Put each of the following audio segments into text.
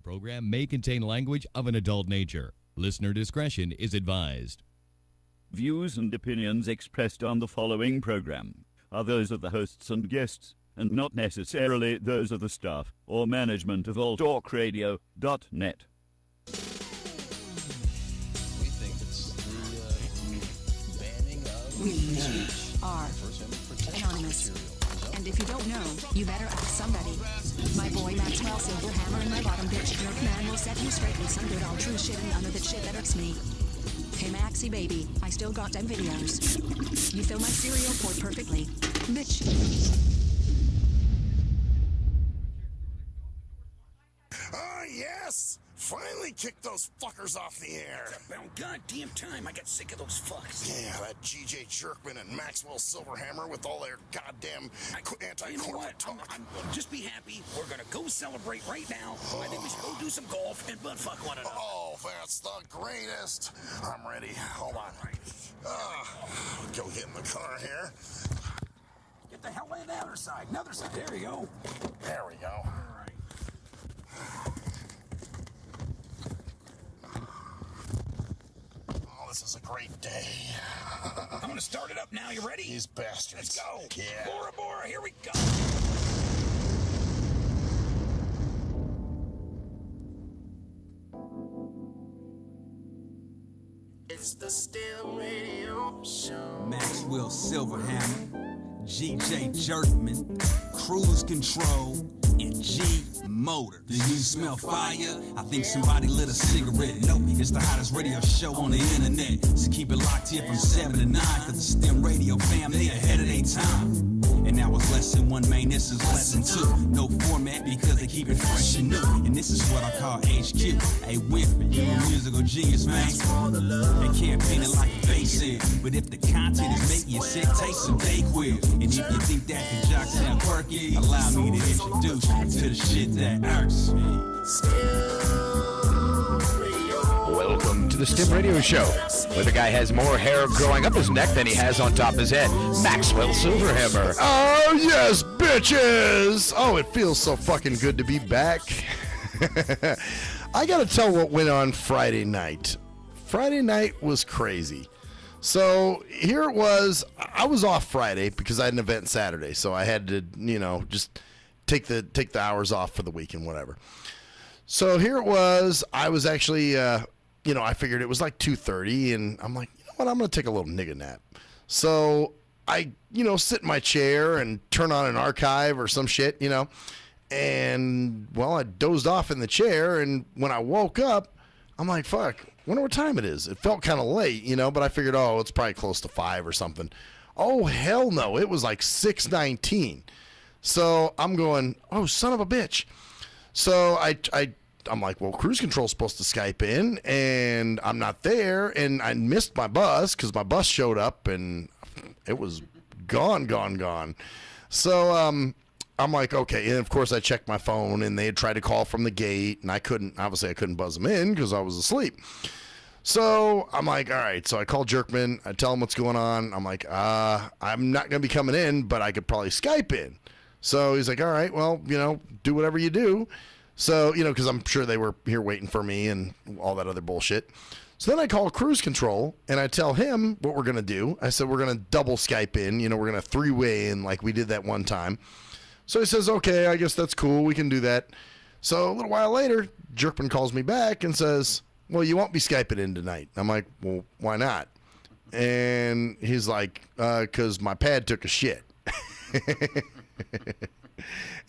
program may contain language of an adult nature. Listener discretion is advised. Views and opinions expressed on the following program are those of the hosts and guests, and not necessarily those of the staff or management of alltalkradio.net. We think it's the banning of We are anonymous. And if you don't know, you better ask somebody. My boy Maxwell Silverhammer and my bottom bitch jerk man will set you straight with some good old true shit and none of that shit that irks me. Hey Maxie baby, I still got them videos. You fill my cereal port perfectly. Bitch. Ah, yes! Finally kicked those fuckers off the air. It's about goddamn time I got sick of those fucks. Yeah, that GJ Jerkman and Maxwell Silverhammer with all their goddamn anti-corporate You know what? talk. I'm just be happy. We're gonna go celebrate right now. I think we should go do some golf and butt fuck one another. Oh, that's the greatest. I'm ready. Hold on. Go get in the car here. Get the hell in the other side. Another side. There you go. There we go. All right. Oh, this is a great day. I'm gonna start it up now. You ready? These bastards. Let's go. Yeah. Bora Bora, here we go. It's the STIM Radio Show. Maxwell Silverhammer, GJ Jerkman, Cruise Control, and G Motor. Do you smell fire? I think somebody lit a cigarette. Nope, it's the hottest radio show on the internet. So keep it locked here from 7 to 9, cause the STEM radio family ahead of their time. And now it's lesson 1, man, this is lesson 2. No format because they keep it fresh and new. And this is what I call HQ. Hey, Winfrey, you're a musical genius, man. They can't paint it like a face is. But if the content is making you sick, take some Dayquil. And if you think that the jock sound quirky, allow me to introduce you to the shit that irks me. Welcome to the STIM Radio Show, where the guy has more hair growing up his neck than he has on top of his head. Maxwell Silverhammer. Oh, yes, bitches! Oh, it feels so fucking good to be back. I gotta tell what went on Friday night. Friday night was crazy. So here it was. I was off Friday because I had an event Saturday, so I had to, just take the hours off for the week and whatever. So here it was. I was actually, I figured it was like 2:30, and I'm like, you know what? I'm going to take a little nigga nap. So I, sit in my chair and turn on an archive or some shit, and, well, I dozed off in the chair, and when I woke up, I'm like, fuck, wonder what time it is. It felt kind of late, but I figured, it's probably close to 5 or something. Oh, hell no. It was like 6:19. So I'm going, oh, son of a bitch. So I'm like, well, Cruise Control's supposed to Skype in, and I'm not there, and I missed my bus because my bus showed up, and it was gone. So I'm like, okay, and of course I checked my phone, and they had tried to call from the gate, and I couldn't buzz them in because I was asleep. So I'm like, all right. So I call Jerkman. I tell him what's going on. I'm like, I'm not going to be coming in, but I could probably Skype in. So he's like, all right, well, do whatever you do. So, because I'm sure they were here waiting for me and all that other bullshit. So then I call Cruise Control, and I tell him what we're going to do. I said, we're going to double Skype in. We're going to three-way in like we did that one time. So he says, okay, I guess that's cool. We can do that. So a little while later, Jerkman calls me back and says, well, you won't be Skyping in tonight. I'm like, well, why not? And he's like, because my pad took a shit.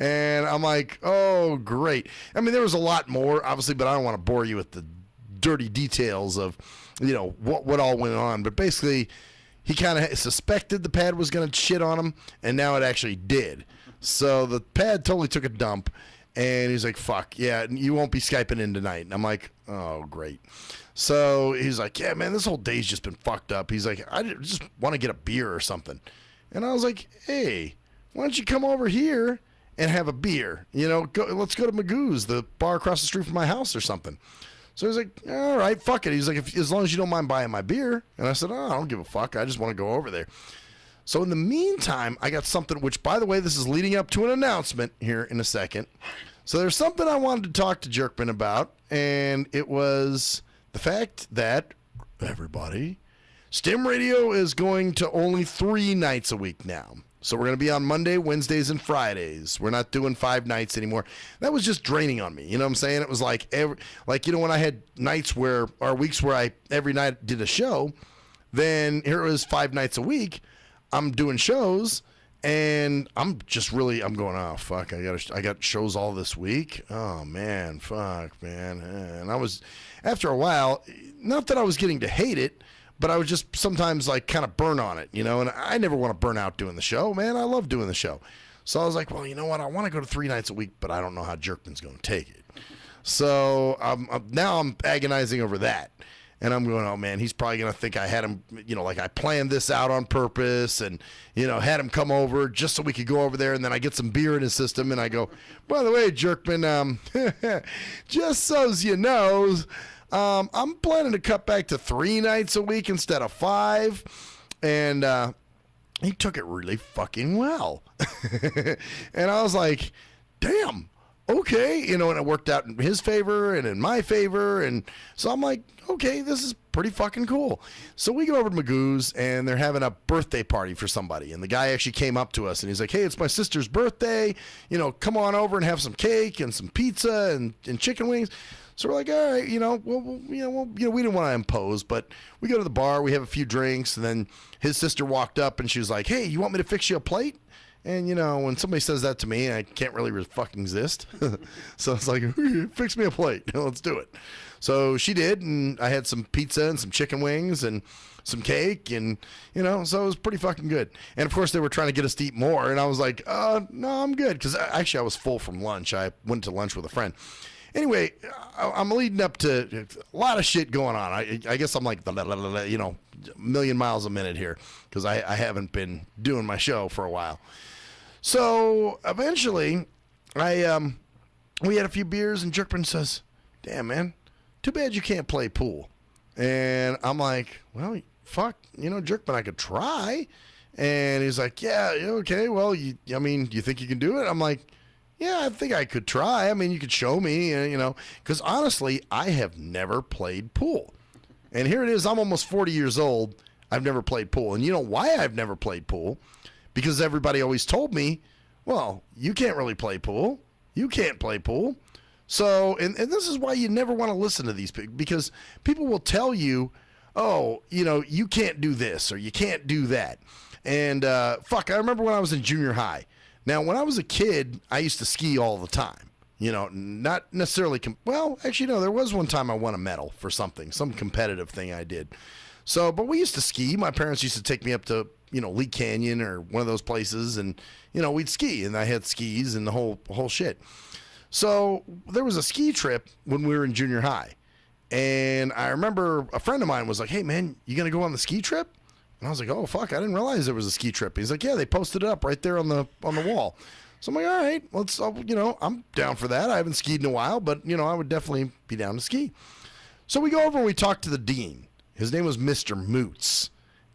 And I'm like, oh, great. I mean, there was a lot more, obviously, but I don't want to bore you with the dirty details of, what all went on. But basically, he kind of suspected the pad was going to shit on him, and now it actually did. So the pad totally took a dump, and he's like, fuck, yeah, you won't be Skyping in tonight. And I'm like, oh, great. So he's like, yeah, man, this whole day's just been fucked up. He's like, I just want to get a beer or something. And I was like, hey, why don't you come over here and have a beer? Let's go to Magoo's, the bar across the street from my house or something. So he's like, all right, fuck it. He's like, as long as you don't mind buying my beer. And I said, oh, I don't give a fuck. I just want to go over there. So in the meantime, I got something, which, by the way, this is leading up to an announcement here in a second. So there's something I wanted to talk to Jerkman about, and it was the fact that, everybody, STIM Radio is going to only 3 nights a week now. So we're going to be on Monday, Wednesdays, and Fridays. We're not doing 5 nights anymore. That was just draining on me. You know what I'm saying? It was like, when I had nights where, or weeks where I every night did a show, then here it was 5 nights a week. I'm doing shows, and I'm going, oh, fuck, I got shows all this week. Oh, man, fuck, man. And I was, after a while, not that I was getting to hate it, but I was just sometimes like kind of burn on it, you know, and I never want to burn out doing the show, man. I love doing the show. So I was like, well, you know what? I want to go to 3 nights a week, but I don't know how Jerkman's going to take it. So now I'm agonizing over that. And I'm going, oh, man, he's probably going to think I had him, you know, like I planned this out on purpose and, you know, had him come over just so we could go over there. And then I get some beer in his system and I go, by the way, Jerkman, just so's you know, I'm planning to cut back to 3 nights a week instead of 5. And he took it really fucking well. And I was like, damn, okay. You know, and it worked out in his favor and in my favor. And so I'm like, okay, this is pretty fucking cool. So we go over to Magoo's and they're having a birthday party for somebody. And the guy actually came up to us and he's like, hey, it's my sister's birthday. You know, come on over and have some cake and some pizza and chicken wings. So we're like, all right, you know, we didn't want to impose, but we go to the bar, we have a few drinks, and then his sister walked up and she was like, hey, you want me to fix you a plate? And, you know, when somebody says that to me, I can't really fucking exist. So it's like, fix me a plate. Let's do it. So she did, and I had some pizza and some chicken wings and some cake, and, you know, so it was pretty fucking good. And, of course, they were trying to get us to eat more, and I was like, no, I'm good, because actually I was full from lunch. I went to lunch with a friend. Anyway, I'm leading up to a lot of shit going on. I guess I'm like, you know, a million miles a minute here because I haven't been doing my show for a while. So eventually, we had a few beers and Jerkman says, damn, man, too bad you can't play pool. And I'm like, well, fuck, you know, Jerkman, I could try. And he's like, yeah, okay, well, do you think you can do it? I'm like, yeah, I think I could try. I mean, you could show me, you know, because honestly, I have never played pool. And here it is. I'm almost 40 years old. I've never played pool. And you know why I've never played pool? Because everybody always told me, well, you can't really play pool. You can't play pool. So, and this is why you never want to listen to these people, because people will tell you, oh, you know, you can't do this or you can't do that. And fuck, I remember when I was in junior high. Now, when I was a kid, I used to ski all the time. You know, not necessarily, well, actually, no, there was one time I won a medal for something, some competitive thing I did. So, but we used to ski. My parents used to take me up to, you know, Lee Canyon or one of those places, and, you know, we'd ski, and I had skis and the whole shit. So there was a ski trip when we were in junior high, and I remember a friend of mine was like, hey, man, you going to go on the ski trip? And I was like, oh, fuck, I didn't realize there was a ski trip. He's like, yeah, they posted it up right there on the wall. So I'm like, all right, you know, I'm down for that. I haven't skied in a while, but, you know, I would definitely be down to ski. So we go over and we talk to the dean. His name was Mr. Moots.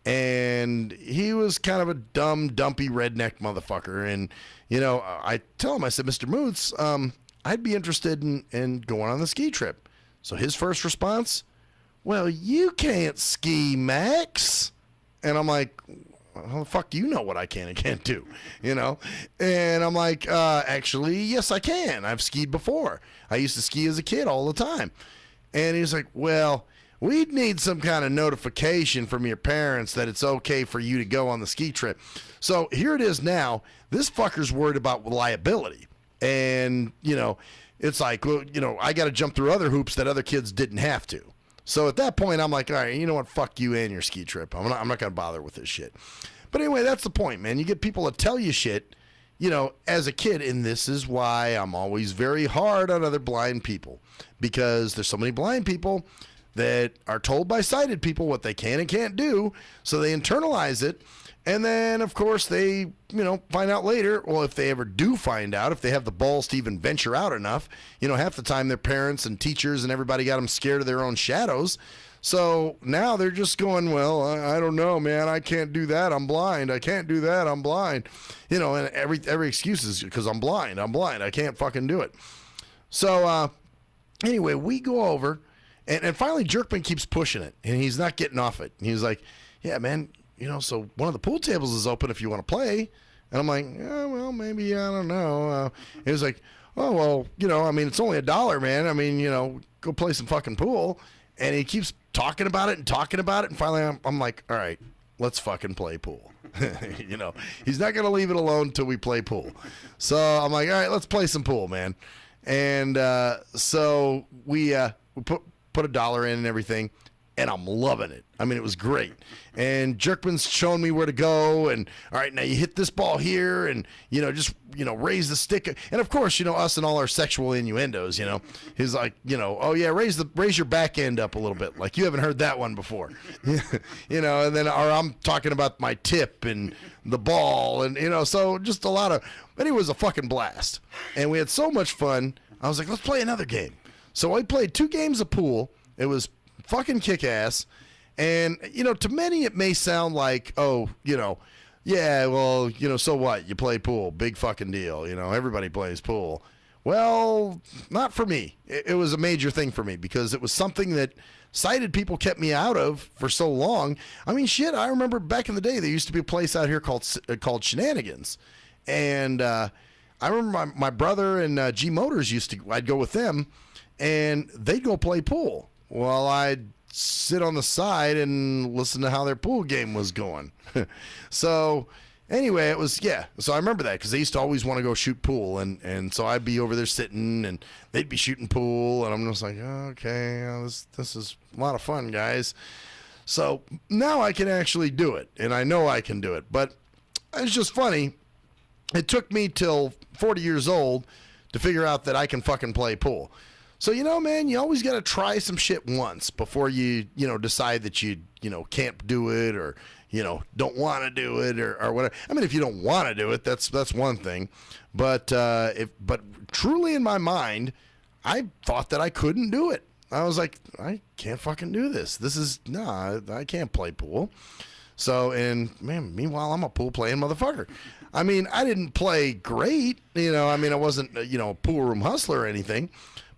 And he was kind of a dumb, dumpy redneck motherfucker. And, you know, I tell him, I said, Mr. Moots, I'd be interested in going on the ski trip. So his first response, well, you can't ski, Max. And I'm like, how the fuck do you know what I can and can't do? You know? And I'm like, actually, yes, I can. I've skied before. I used to ski as a kid all the time. And he's like, well, we'd need some kind of notification from your parents that it's okay for you to go on the ski trip. So here it is now. This fucker's worried about liability. And, you know, it's like, well, you know, I got to jump through other hoops that other kids didn't have to. So at that point, I'm like, all right, you know what? Fuck you and your ski trip. I'm not going to bother with this shit. But anyway, that's the point, man. You get people to tell you shit, you know, as a kid. And this is why I'm always very hard on other blind people. Because there's so many blind people that are told by sighted people what they can and can't do. So they internalize it. And then, of course, they, you know, find out later, well, if they ever do find out, if they have the balls to even venture out enough, you know, half the time their parents and teachers and everybody got them scared of their own shadows. So now they're just going, well, I don't know, man. I can't do that. I'm blind. I can't do that. I'm blind. You know, and every excuse is because I'm blind. I can't fucking do it. So anyway, we go over, and finally Jerkman keeps pushing it, and he's not getting off it. And he's like, yeah, man, so one of the pool tables is open if you want to play. And I'm like, well, maybe, I don't know. He was like, oh, well, it's only $1, man. Go play some fucking pool. And he keeps talking about it. And finally I'm like, all right, let's fucking play pool. He's not going to leave it alone until we play pool. So I'm like, all right, let's play some pool, man. And so we put $1 in and everything. And I'm loving it. It was great. And Jerkman's showing me where to go. And, all right, now you hit this ball here and, just, raise the stick. And, of course, us and all our sexual innuendos, he's like, oh, yeah, raise your back end up a little bit. Like, you haven't heard that one before. And then or I'm talking about my tip and the ball. And, so just a lot of – but it was a fucking blast. And we had so much fun. I was like, let's play another game. So I played 2 games of pool. It was – fucking kick-ass. And, to many it may sound like, oh, yeah, well, so what? You play pool. Big fucking deal. Everybody plays pool. Well, not for me. It was a major thing for me because it was something that sighted people kept me out of for so long. Shit, I remember back in the day there used to be a place out here called Shenanigans. And I remember my brother and G Motors I'd go with them, and they'd go play pool. Well, I'd sit on the side and listen to how their pool game was going. So, anyway, it was, yeah. So I remember that because they used to always want to go shoot pool. And so I'd be over there sitting and they'd be shooting pool. And I'm just like, okay, this is a lot of fun, guys. So now I can actually do it. And I know I can do it. But it's just funny. It took me till 40 years old to figure out that I can fucking play pool. So, man, you always got to try some shit once before you decide that you can't do it or, don't want to do it or whatever. If you don't want to do it, that's one thing. But truly in my mind, I thought that I couldn't do it. I was like, I can't fucking do this. I can't play pool. So, and man, meanwhile, I'm a pool playing motherfucker. I didn't play great. I wasn't, a pool room hustler or anything.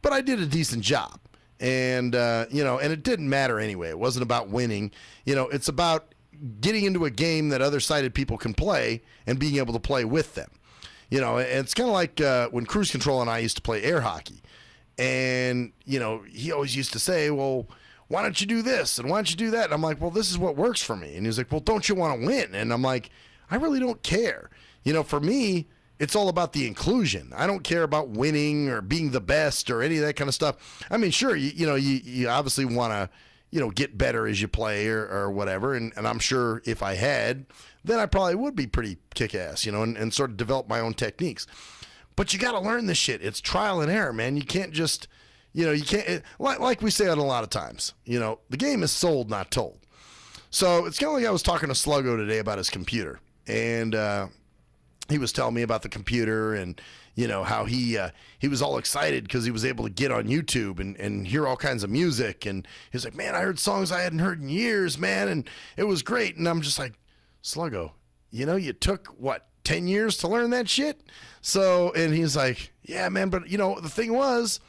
But I did a decent job, and and it didn't matter anyway. It wasn't about winning. It's about getting into a game that other sighted people can play and being able to play with them. It's kind of like when Cruise Control and I used to play air hockey, and he always used to say, "Well, why don't you do this and why don't you do that?" And I'm like, "Well, this is what works for me." And he was like, "Well, don't you want to win?" And I'm like, "I really don't care." For me, it's all about the inclusion. I don't care about winning or being the best or any of that kind of stuff. Sure, you obviously want to, get better as you play or whatever. And I'm sure if I had, then I probably would be pretty kick-ass, and sort of develop my own techniques. But you got to learn this shit. It's trial and error, man. You can't just, you can't, like we say it a lot of times, the game is sold, not told. So it's kind of like I was talking to Sluggo today about his computer. And, he was telling me about the computer and, how he was all excited because he was able to get on YouTube and hear all kinds of music. And he was like, man, I heard songs I hadn't heard in years, man. And it was great. And I'm just like, Sluggo, you took, 10 years to learn that shit? So, and he's like, yeah, man. But, the thing was,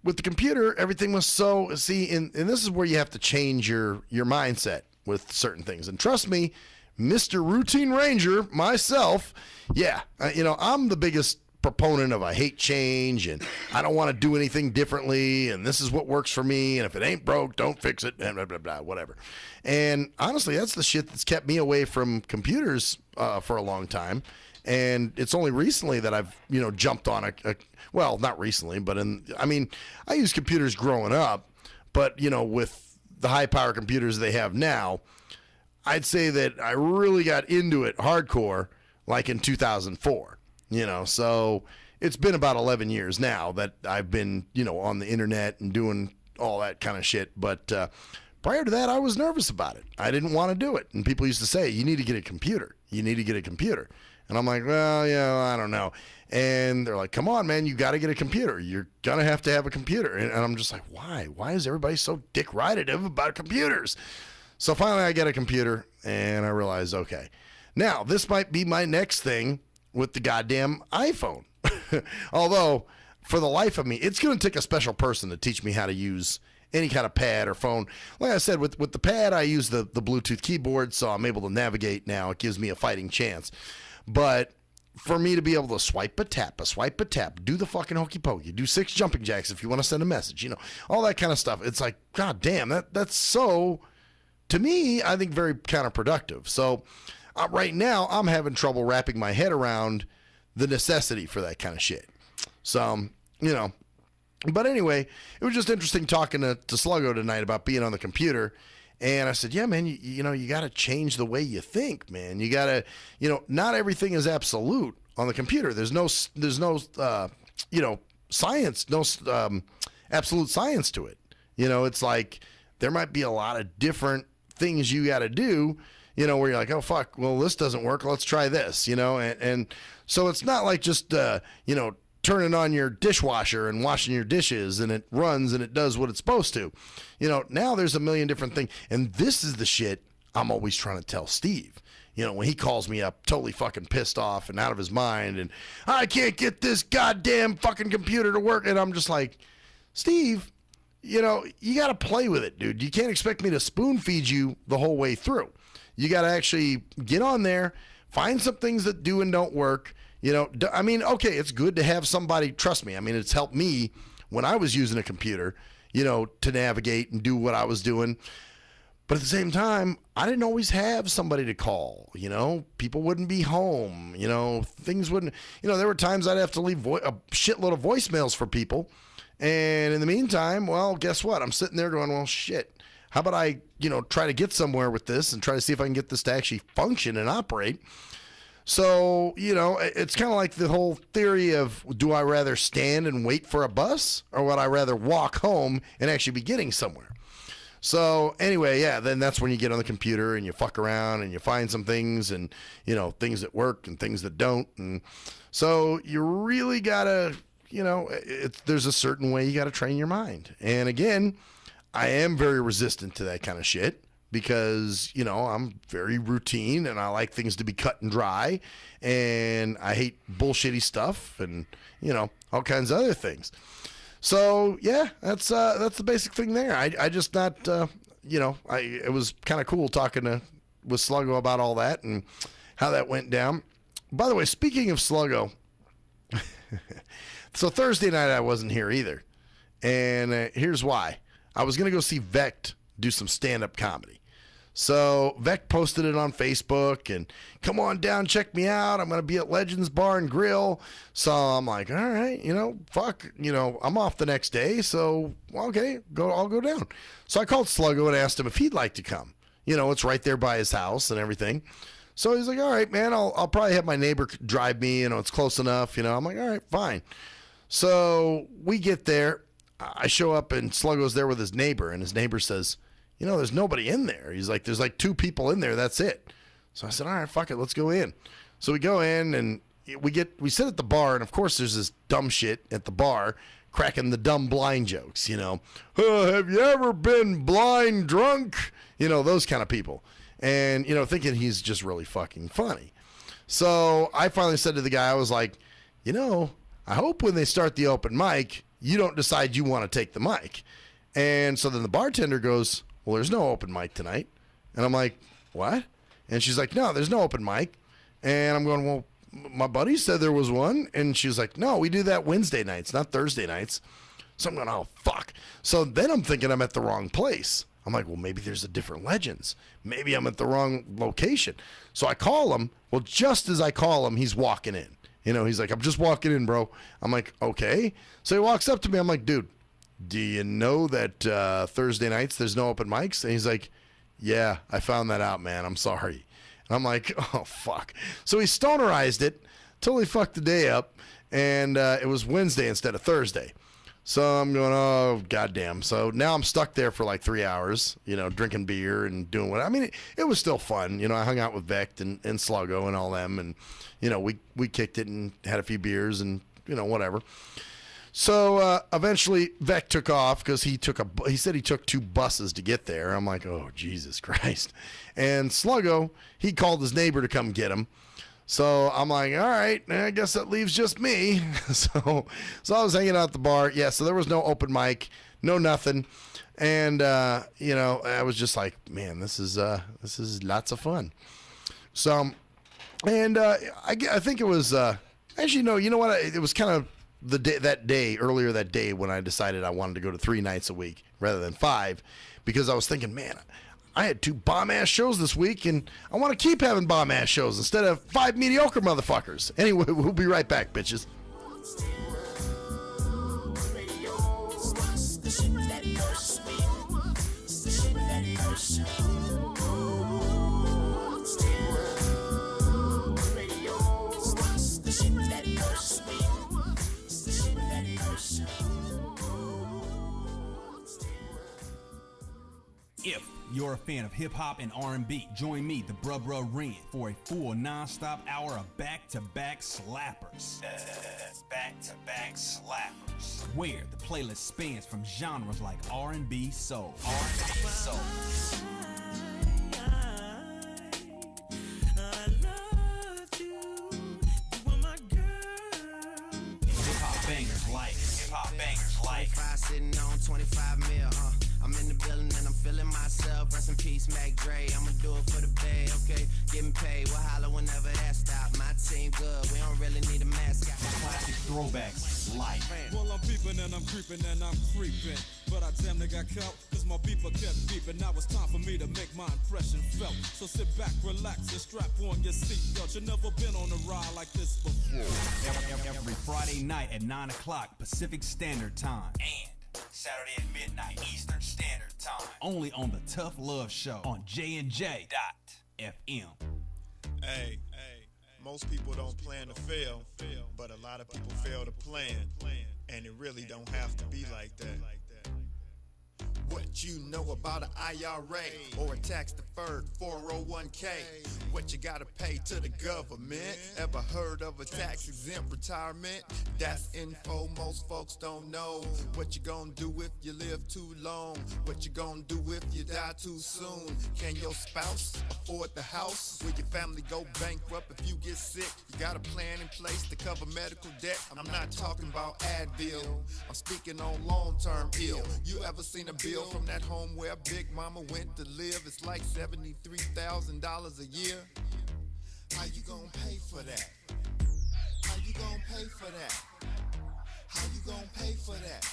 with the computer, everything was so, and this is where you have to change your mindset with certain things. And trust me, Mr. Routine Ranger, myself, yeah, I'm the biggest proponent of I hate change and I don't want to do anything differently and this is what works for me and if it ain't broke, don't fix it, and blah, blah, blah, whatever. And honestly, that's the shit that's kept me away from computers for a long time. And it's only recently that I've, jumped on well, not recently, but I used computers growing up, but, with the high power computers they have now, I'd say that I really got into it hardcore like in 2004, so it's been about 11 years now that I've been, on the internet and doing all that kind of shit. But prior to that, I was nervous about it. I didn't want to do it. And people used to say, you need to get a computer. You need to get a computer. And I'm like, well, yeah, I don't know. And they're like, come on, man, you got to get a computer. You're going to have a computer. And I'm just like, why? Why is everybody so dick-ridative about computers? So finally I get a computer and I realize, okay, now this might be my next thing with the goddamn iPhone. Although for the life of me, it's going to take a special person to teach me how to use any kind of pad or phone. Like I said, with the pad, I use the Bluetooth keyboard, so I'm able to navigate now. It gives me a fighting chance. But for me to be able to swipe a tap, do the fucking hokey pokey, do 6 jumping jacks if you want to send a message, you know, all that kind of stuff. It's like, God damn, that's so, to me, I think very counterproductive. So right now, I'm having trouble wrapping my head around the necessity for that kind of shit. So, you know, but anyway, it was just interesting talking to Sluggo tonight about being on the computer. And I said, yeah, man, you know, you got to change the way you think, man. You got to, you know, not everything is absolute on the computer. There's no you know, science, no absolute science to it. You know, it's like there might be a lot of different things you got to do, you know, where you're like, oh, fuck, well, this doesn't work. Let's try this, you know. And so it's not like just, you know, turning on your dishwasher and washing your dishes and it runs and it does what it's supposed to. You know, now there's a million different things. And this is the shit I'm always trying to tell Steve. You know, when he calls me up totally fucking pissed off and out of his mind and I can't get this goddamn fucking computer to work. And I'm just like, Steve, you know, you got to play with it, dude. You can't expect me to spoon feed you the whole way through. You got to actually get on there, find some things that do and don't work. You know, I mean, okay, it's good to have somebody trust me. I mean, it's helped me when I was using a computer, you know, to navigate and do what I was doing. But at the same time, I didn't always have somebody to call, you know. People wouldn't be home, you know. Things wouldn't, you know, there were times I'd have to leave a shitload of voicemails for people. And in the meantime, well, guess what? I'm sitting there going, well, shit. How about I, you know, try to get somewhere with this and try to see if I can get this to actually function and operate. So, you know, it's kind of like the whole theory of, do I rather stand and wait for a bus or would I rather walk home and actually be getting somewhere? So anyway, yeah, then that's when you get on the computer and you fuck around and you find some things and, you know, things that work and things that don't. And so you really got to, you know, there's a certain way you got to train your mind. And again, I am very resistant to that kind of shit. Because, you know, I'm very routine and I like things to be cut and dry and I hate bullshitty stuff and, you know, all kinds of other things. So, yeah, that's the basic thing there. I just not, you know, it was kind of cool talking with Sluggo about all that and how that went down. By the way, speaking of Sluggo, so Thursday night I wasn't here either. And here's why. I was going to go see Vect do some stand-up comedy. So Vec posted it on Facebook and come on down, check me out. I'm going to be at Legends Bar and Grill. So I'm like, all right, you know, fuck, you know, I'm off the next day. So, okay, I'll go down. So I called Sluggo and asked him if he'd like to come. You know, it's right there by his house and everything. So he's like, all right, man, I'll probably have my neighbor drive me. You know, it's close enough. You know, I'm like, all right, fine. So we get there. I show up and Sluggo's there with his neighbor and his neighbor says, you know, there's nobody in there. He's like, there's like 2 people in there. That's it. So I said, all right, fuck it. Let's go in. So we go in and we sit at the bar. And of course there's this dumb shit at the bar cracking the dumb blind jokes, you know, have you ever been blind drunk? You know, those kind of people. And, you know, thinking he's just really fucking funny. So I finally said to the guy, I was like, you know, I hope when they start the open mic, you don't decide you want to take the mic. And so then the bartender goes, well, there's no open mic tonight. And I'm like, what? And she's like, no, there's no open mic. And I'm going, well, my buddy said there was one. And she's like, no, we do that Wednesday nights, not Thursday nights. So I'm going, oh, fuck. So then I'm thinking I'm at the wrong place. I'm like, well, maybe there's a different Legends. Maybe I'm at the wrong location. So I call him. Well, just as I call him, he's walking in. You know, he's like, I'm just walking in, bro. I'm like, okay. So he walks up to me. I'm like, dude, do you know that Thursday nights there's no open mics? And he's like, yeah, I found that out, man. I'm sorry. And I'm like, oh, fuck. So he stonerized it, totally fucked the day up, and it was Wednesday instead of Thursday. So I'm going, oh, goddamn. So now I'm stuck there for like 3 hours, you know, drinking beer and doing what. I mean, it was still fun. You know, I hung out with Vecht and Sluggo and all them, and, you know, we kicked it and had a few beers and, you know, whatever. So eventually Vec took off because he said he took 2 buses to get there. I'm like, oh, Jesus Christ. And Sluggo, he called his neighbor to come get him. So I'm like, all right, I guess that leaves just me. So I was hanging out at the bar. Yeah, so there was no open mic, no nothing. And, I was just like, man, this is lots of fun. So, and I think it was, actually, no, you know what? It was kind of earlier that day when I decided I wanted to go to 3 nights a week rather than 5, because I was thinking, man, I had 2 bomb-ass shows this week, and I want to keep having bomb-ass shows instead of 5 mediocre motherfuckers. Anyway, we'll be right back, bitches. If you're a fan of hip-hop and R&B, join me, the Bruh Ren, for a full non-stop hour of back-to-back slappers. Back-to-back slappers. Where the playlist spans from genres like R&B, soul. Hip-hop bangers like. 25 sitting on 25 mil, I'm in the building and I'm feeling myself. Rest in peace, Mac Dre. I'ma do it for the pay, okay? Getting paid, we'll holler whenever that stop. My team good, we don't really need a mascot. Classic throwbacks like. Well, I'm peeping and I'm creeping and I'm creeping. But I damn near got caught, cause my beeper kept beeping. Now it's time for me to make my impression felt. So sit back, relax, and strap on your seatbelt. You've never been on a ride like this before. Every Friday night at 9 o'clock Pacific Standard Time. And Saturday at midnight Eastern Standard Time. Only on the Tough Love Show on JNJ.FM. Hey, most people don't plan to fail, but a lot of people fail to plan, and it really don't have to be like that. What you know about an IRA or a tax-deferred 401k? What you gotta pay to the government? Ever heard of a tax-exempt retirement? That's info most folks don't know. What you gonna do if you live too long? What you gonna do if you die too soon? Can your spouse afford the house? Will your family go bankrupt if you get sick? You got a plan in place to cover medical debt? I'm not talking about Advil, I'm speaking on long-term ill. You ever seen a bill from that home where Big Mama went to live? It's like $73,000 a year. How you gonna pay for that? How you gonna pay for that? How you gonna pay for that?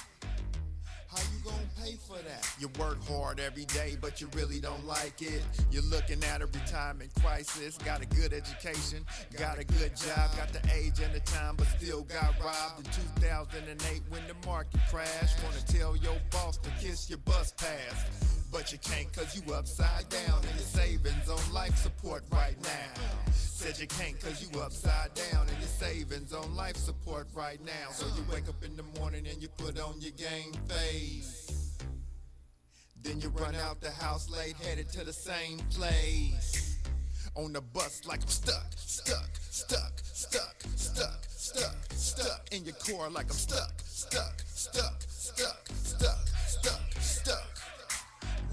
How you gonna pay for that? You work hard every day, but you really don't like it. You're looking at a retirement crisis. Got a good education, got a good job, got the age and the time, but still got robbed in 2008 when the market crashed. Wanna tell your boss to kiss your bus pass, but you can't cause you upside down and your savings on life support right now. Said you can't cause you upside down and your savings on life support right now. So you wake up in the morning and you put on your game face. Then you run out the house late, headed to the same place. On the bus like I'm stuck in your car like I'm stuck.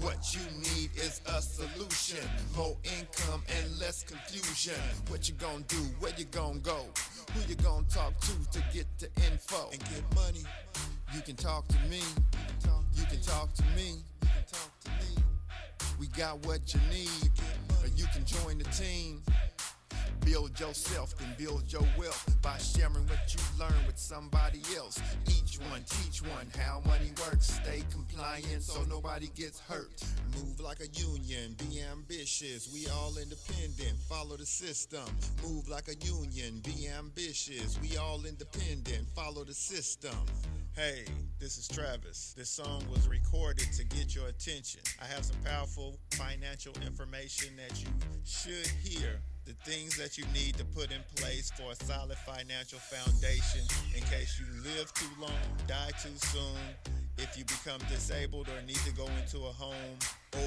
What you need is a solution, more income and less confusion. What you gonna do, where you gonna go, who you gonna talk to get the info and get money? You can talk to me, you can talk to me. We got what you need, or you can join the team. Build yourself, then build your wealth by sharing what you learn with somebody else. Each one, teach one how money works. Stay compliant so nobody gets hurt. Move like a union, be ambitious. We all independent, follow the system. Move like a union, be ambitious. We all independent, follow the system. Hey, this is Travis. This song was recorded to get your attention. I have some powerful financial information that you should hear. The things that you need to put in place for a solid financial foundation in case you live too long, die too soon, if you become disabled or need to go into a home,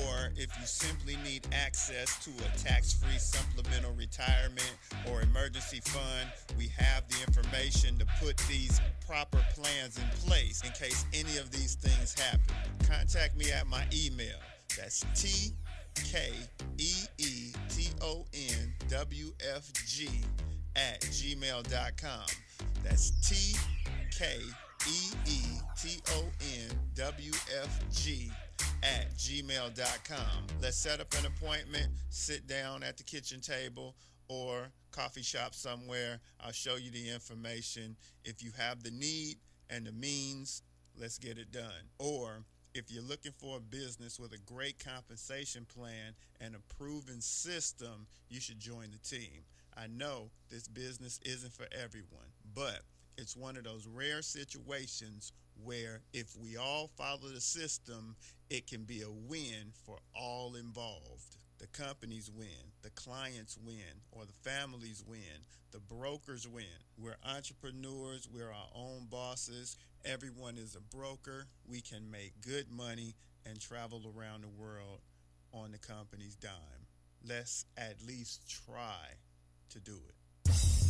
or if you simply need access to a tax-free supplemental retirement or emergency fund. We have the information to put these proper plans in place in case any of these things happen. Contact me at my email. That's tkeetonwfg@gmail.com. That's tkeetonwfg@gmail.com. Let's set up an appointment, sit down at the kitchen table or coffee shop somewhere. I'll show you the information. If you have the need and the means, let's get it done. Or if you're looking for a business with a great compensation plan and a proven system, you should join the team. I know this business isn't for everyone, but it's one of those rare situations where if we all follow the system, it can be a win for all involved. The companies win, the clients win, or the families win, the brokers win. We're entrepreneurs, we're our own bosses. Everyone is a broker. We can make good money and travel around the world on the company's dime. Let's at least try to do it.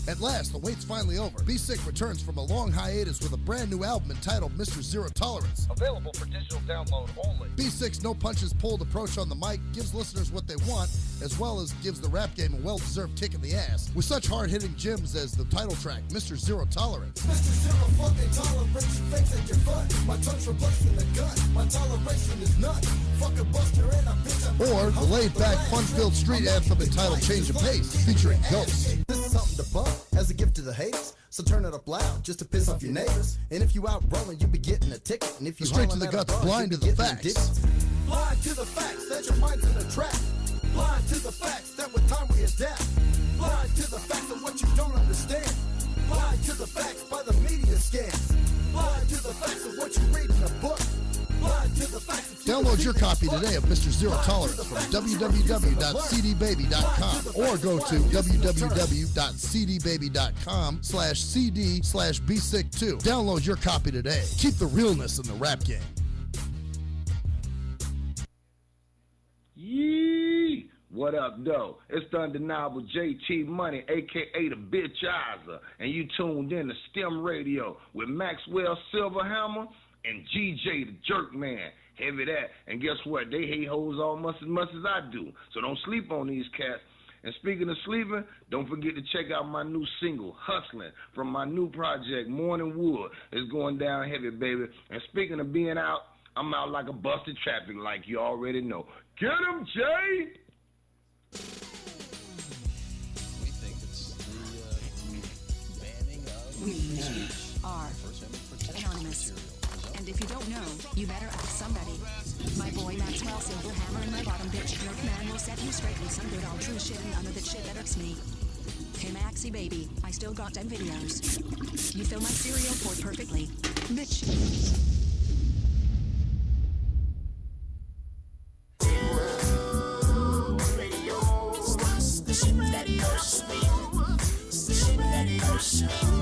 At last, the wait's finally over. Be Sick returns from a long hiatus with a brand new album entitled Mr. Zero Tolerance. Available for digital download only. Be Sick's no punches pulled approach on the mic gives listeners what they want, as well as gives the rap game a well-deserved kick in the ass. With such hard-hitting gems as the title track, Mr. Zero Tolerance. Mr. Zero fucking tolerance, you think that you're fun. My tongue's replacing the gun. My toleration is none. Fuck a buster and a bitch. Or the laid-back, fun-filled street anthem entitled Change of Pace, featuring Ghost. This is something to bump as a gift to the haters. So turn it up loud just to piss off your neighbors. And if you out rolling, you be getting a ticket. And if you Straight to the guts, blind to the facts. Blind to the facts that your mind's in a trap. Blind to the facts that with time we adapt. Blind to the facts of what you don't understand. Blind to the facts by the media scans. Blind to the facts of what you read in a book. Blind to the facts. Download your copy today of Mr. Zero Tolerance from www.cdbaby.com or go to www.cdbaby.com/cd/bsick2. Download your copy today. Keep the realness in the rap game. Yee! What up, though? It's the undeniable JT Money, a.k.a. the Bitchizer, and you tuned in to STIM Radio with Maxwell Silverhammer and GJ the Jerkman. Heavy that. And guess what? They hate hoes almost as much as I do. So don't sleep on these cats. And speaking of sleeping, don't forget to check out my new single, Hustling, from my new project, Morning Wood. It's going down heavy, baby. And speaking of being out, I'm out like a busted traffic, like you already know. Get him, Jay! We think it's the banning of We are anonymous. And if you don't know, you better ask somebody. My boy Maxwell Silverhammer and my bottom bitch jerk man will set you straight with some good old true shit and none of that shit that irks me. Hey Maxie baby, I still got them videos. You fill my cereal port perfectly. Bitch.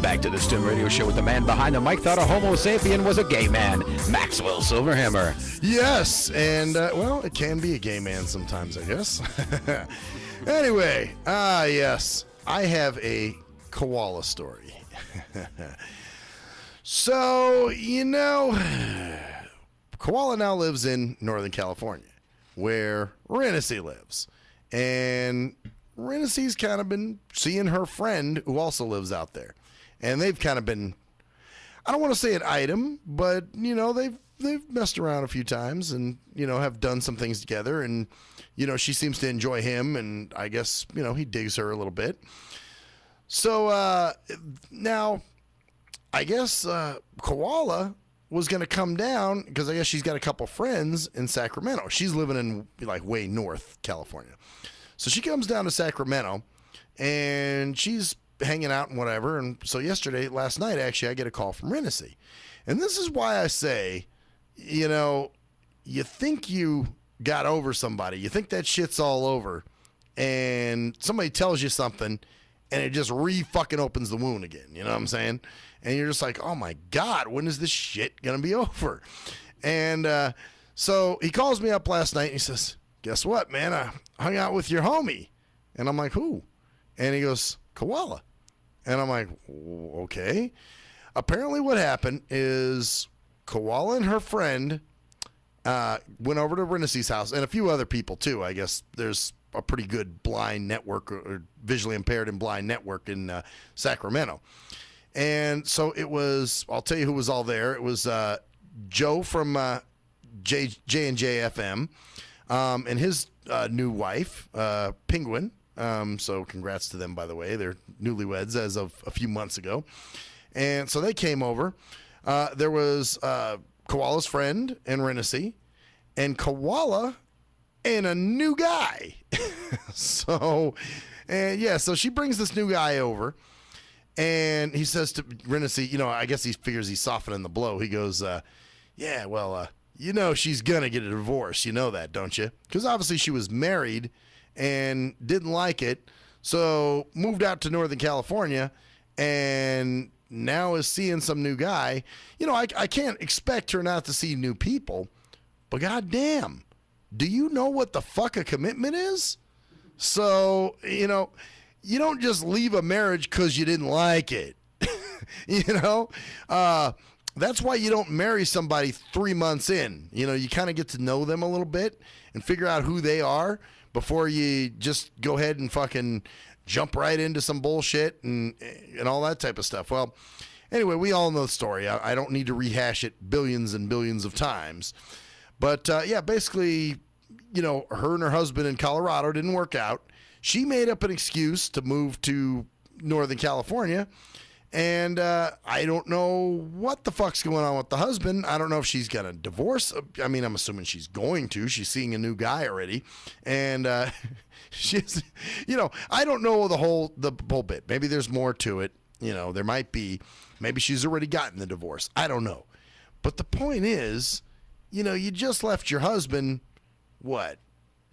Back to the STIM Radio Show with the man behind the mic thought a Homo sapien was a gay man, Maxwell Silverhammer. Yes, and, well, it can be a gay man sometimes, I guess. Anyway, yes, I have a koala story. So, you know, Koala now lives in Northern California, where Renaissance lives. And Renaissance's kind of been seeing her friend who also lives out there. And they've kind of been, I don't want to say an item, but, you know, they've messed around a few times and, you know, have done some things together. And, you know, she seems to enjoy him. And I guess, you know, he digs her a little bit. So now, I guess Koala was going to come down because I guess she's got a couple friends in Sacramento. She's living in, like, way north California. So she comes down to Sacramento and she's hanging out and whatever. And so last night, actually, I get a call from Renaissance. And this is why I say, you know, you think you got over somebody. You think that shit's all over. And somebody tells you something and it just re-fucking opens the wound again. You know what I'm saying? And you're just like, oh my God, when is this shit going to be over? And so he calls me up last night and he says, guess what, man? I hung out with your homie. And I'm like, who? And he goes, Koala. And I'm like, okay. Apparently what happened is Koala and her friend went over to Renacee's house and a few other people too. I guess there's a pretty good blind network or visually impaired and blind network in Sacramento. And so it was, I'll tell you who was all there. It was Joe from J&J FM and his new wife, Penguin. So congrats to them, by the way. They're newlyweds as of a few months ago. And so they came over. There was Koala's friend and Renacee, and Koala and a new guy. So she brings this new guy over, and he says to Renacee, I guess he figures he's softening the blow. He goes, she's going to get a divorce. You know that, don't you? Because obviously she was married and didn't like it, so moved out to Northern California, and now is seeing some new guy. I can't expect her not to see new people, but goddamn, do you know what the fuck a commitment is? So, you don't just leave a marriage because you didn't like it. That's why you don't marry somebody 3 months in. You kind of get to know them a little bit and figure out who they are before you just go ahead and fucking jump right into some bullshit and all that type of stuff. Well, anyway, we all know the story. I don't need to rehash it billions and billions of times. But, basically, her and her husband in Colorado didn't work out. She made up an excuse to move to Northern California. And I don't know what the fuck's going on with the husband. I don't know if she's going to divorce. I mean, I'm assuming she's going to. She's seeing a new guy already. And she's, I don't know the whole bit. Maybe there's more to it. There might be. Maybe she's already gotten the divorce. I don't know. But the point is, you just left your husband,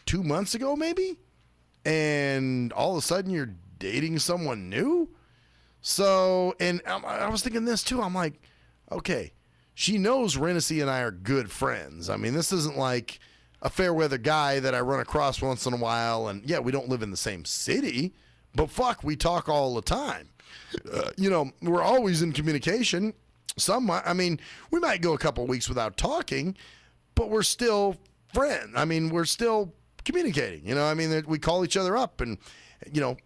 2 months ago maybe? And all of a sudden you're dating someone new? So, and I was thinking this too. I'm like, okay, she knows Renacee and I are good friends. I mean, this isn't like a fair weather guy that I run across once in a while. And yeah, we don't live in the same city, but fuck, we talk all the time. We're always in communication. We might go a couple weeks without talking, but we're still friends. I mean, we're still communicating. We call each other up and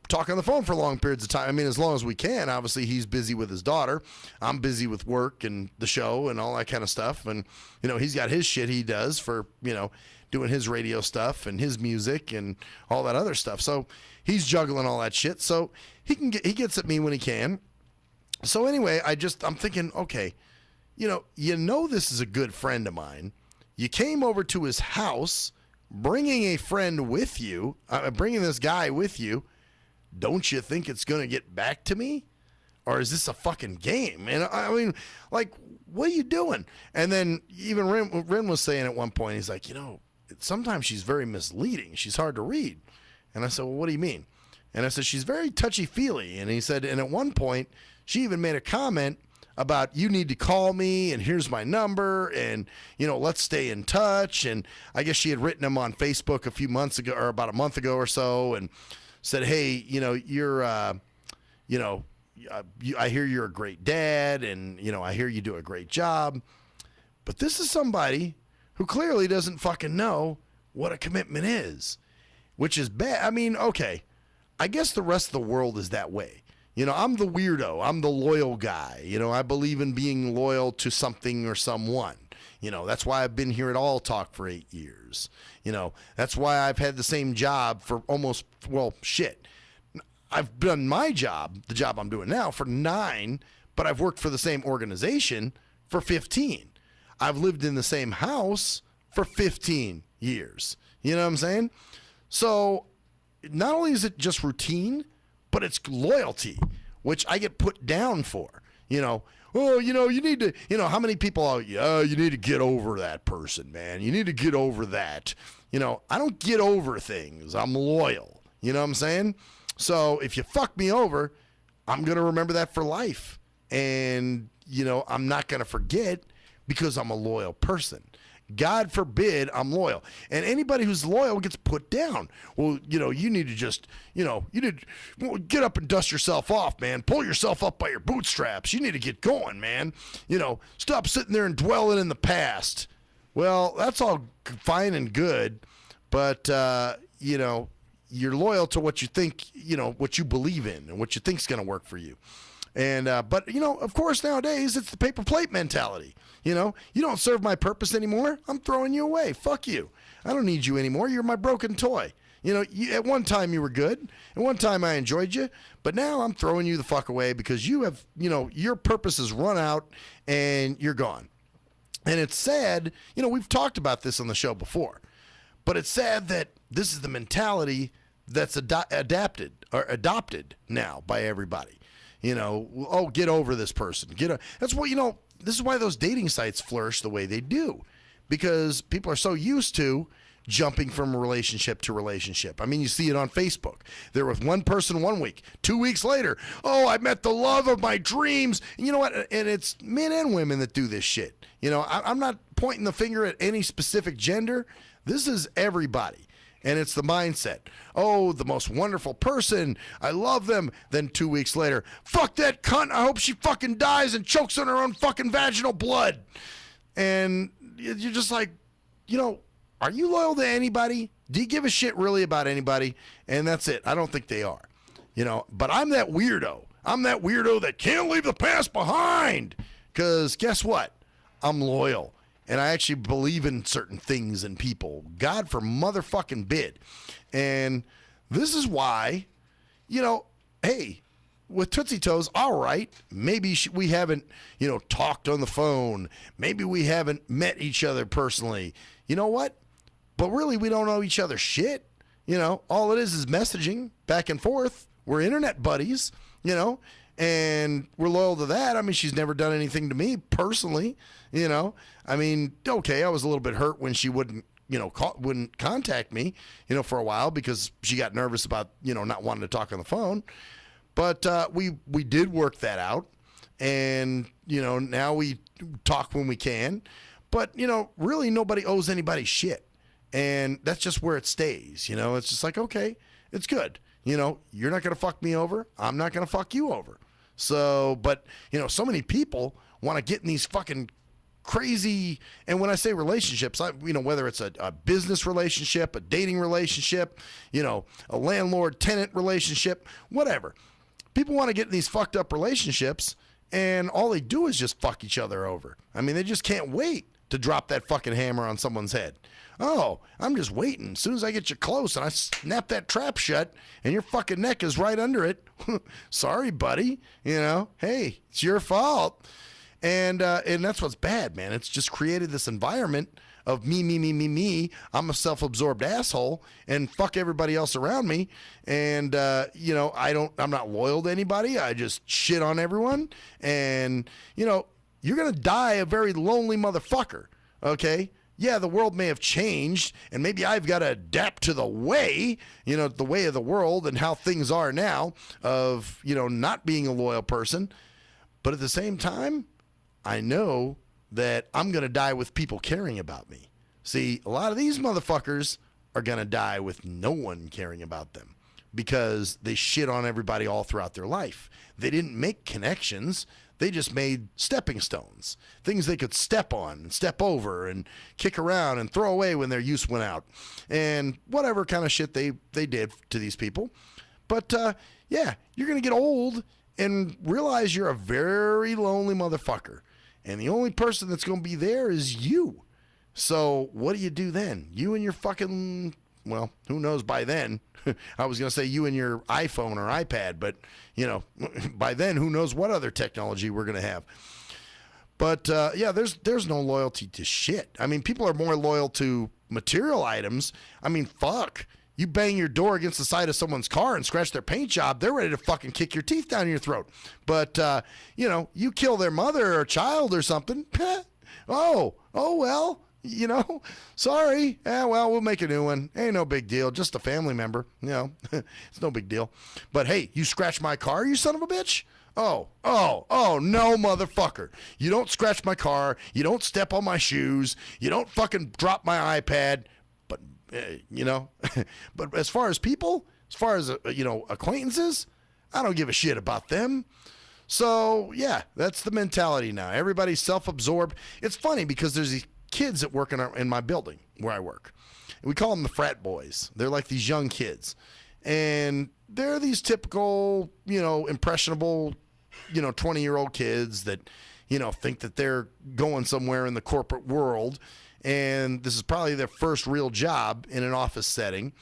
talk on the phone for long periods of time. I mean, as long as we can. Obviously, he's busy with his daughter. I'm busy with work and the show and all that kind of stuff. And, he's got his shit he does for, doing his radio stuff and his music and all that other stuff. So he's juggling all that shit. So he gets at me when he can. So anyway, I'm thinking, okay, this is a good friend of mine. You came over to his house bringing a friend with you, bringing this guy with you. Don't you think it's going to get back to me? Or is this a fucking game? And I mean, what are you doing? And then even Ren was saying at one point, he's like, sometimes she's very misleading. She's hard to read. And I said, well, what do you mean? And I said, she's very touchy-feely. And he said, and at one point, she even made a comment about, you need to call me, and here's my number, and, let's stay in touch. And I guess she had written him on Facebook a few months ago, or about a month ago or so, and said, hey, you're, I hear you're a great dad, and, I hear you do a great job. But this is somebody who clearly doesn't fucking know what a commitment is, which is bad. I mean, okay, I guess the rest of the world is that way. I'm the weirdo. I'm the loyal guy. I believe in being loyal to something or someone. That's why I've been here at All Talk for 8 years. That's why I've had the same job for I've done my job, the job I'm doing now, for 9, but I've worked for the same organization for 15. I've lived in the same house for 15 years. You know what I'm saying? So not only is it just routine, but it's loyalty, which I get put down for. You need to, how many people are, you need to get over that person, man. You need to get over that. I don't get over things. I'm loyal. You know what I'm saying? So if you fuck me over, I'm going to remember that for life. And, I'm not going to forget because I'm a loyal person. God forbid I'm loyal. And anybody who's loyal gets put down. Well, you need to just, you need to get up and dust yourself off, man. Pull yourself up by your bootstraps. You need to get going, man. Stop sitting there and dwelling in the past. Well, that's all fine and good, but, you know, you're loyal to what you think, you know, what you believe in and what you think's going to work for you. And, but, you know, of course, nowadays it's the paper plate mentality. You know, you don't serve my purpose anymore. I'm throwing you away. Fuck you. I don't need you anymore. You're my broken toy. You know, at one time you were good. At one time I enjoyed you. But now I'm throwing you the fuck away because you have, you know, your purpose has run out and you're gone. And it's sad, you know, we've talked about this on the show before, but it's sad that this is the mentality that's adopted now by everybody. You know, oh, get over this person. That's what, you know, this is why those dating sites flourish the way they do, because people are so used to jumping from relationship to relationship. I mean, you see it on Facebook. They're with one person 1 week. 2 weeks later, oh, I met the love of my dreams. And you know what? And it's men and women that do this shit. You know, I'm not pointing the finger at any specific gender. This is everybody. And it's the mindset. Oh, the most wonderful person. I love them. Then 2 weeks later, fuck that cunt. I hope she fucking dies and chokes on her own fucking vaginal blood. And you're just like, you know, are you loyal to anybody? Do you give a shit really about anybody? And that's it. I don't think they are. You know, but I'm that weirdo. I'm that weirdo that can't leave the past behind. Because guess what? I'm loyal. And I actually believe in certain things and people. God for motherfucking bid. And this is why, you know, hey, with Tootsie Toes, all right, maybe we haven't, you know, talked on the phone. Maybe we haven't met each other personally. You know what? But really, we don't know each other shit. You know, all it is messaging back and forth. We're internet buddies, you know, and we're loyal to that. I mean, she's never done anything to me personally, you know. I mean, okay, I was a little bit hurt when she wouldn't, you know, wouldn't contact me, you know, for a while because she got nervous about, you know, not wanting to talk on the phone. But we did work that out. And, you know, now we talk when we can. But, you know, really nobody owes anybody shit. And that's just where it stays. You know, it's just like, okay, it's good. You know, you're not going to fuck me over. I'm not going to fuck you over. So, but, you know, so many people want to get in these fucking crazy, and when I say relationships, you know, whether it's a business relationship, a dating relationship, you know, a landlord-tenant relationship, whatever. People want to get in these fucked up relationships, and all they do is just fuck each other over. I mean, they just can't wait to drop that fucking hammer on someone's head. Oh, I'm just waiting. As soon as I get you close and I snap that trap shut and your fucking neck is right under it. Sorry, buddy. You know, hey, it's your fault. And that's what's bad, man. It's just created this environment of me. I'm a self-absorbed asshole and fuck everybody else around me. And, you know, I'm not loyal to anybody. I just shit on everyone. And, you know, you're going to die a very lonely motherfucker. Okay. Yeah, the world may have changed, and maybe I've got to adapt to the way, you know, the way of the world and how things are now of, you know, not being a loyal person. But at the same time, I know that I'm going to die with people caring about me. See, a lot of these motherfuckers are going to die with no one caring about them because they shit on everybody all throughout their life. They didn't make connections. They just made stepping stones, things they could step on and step over and kick around and throw away when their use went out and whatever kind of shit they did to these people. But, yeah, you're going to get old and realize you're a very lonely motherfucker. And the only person that's going to be there is you. So what do you do then? You and your fucking, well, who knows by then? I was going to say you and your iPhone or iPad, but, you know, by then, who knows what other technology we're going to have. But, yeah, there's no loyalty to shit. I mean, people are more loyal to material items. I mean, fuck. You bang your door against the side of someone's car and scratch their paint job, they're ready to fucking kick your teeth down your throat. But, you know, you kill their mother or child or something. Oh, well. You know, sorry. Well, we'll make a new one. Ain't no big deal. Just a family member. You know, it's no big deal. But hey, you scratch my car, you son of a bitch? Oh, no, motherfucker. You don't scratch my car. You don't step on my shoes. You don't fucking drop my iPad. But, you know, but as far as people, as far as, you know, acquaintances, I don't give a shit about them. So, yeah, that's the mentality now. Everybody's self-absorbed. It's funny because there's these kids that work in my building where I work. And we call them the frat boys. They're like these young kids. And they're these typical, impressionable, 20-year-old kids that, think that they're going somewhere in the corporate world. And this is probably their first real job in an office setting.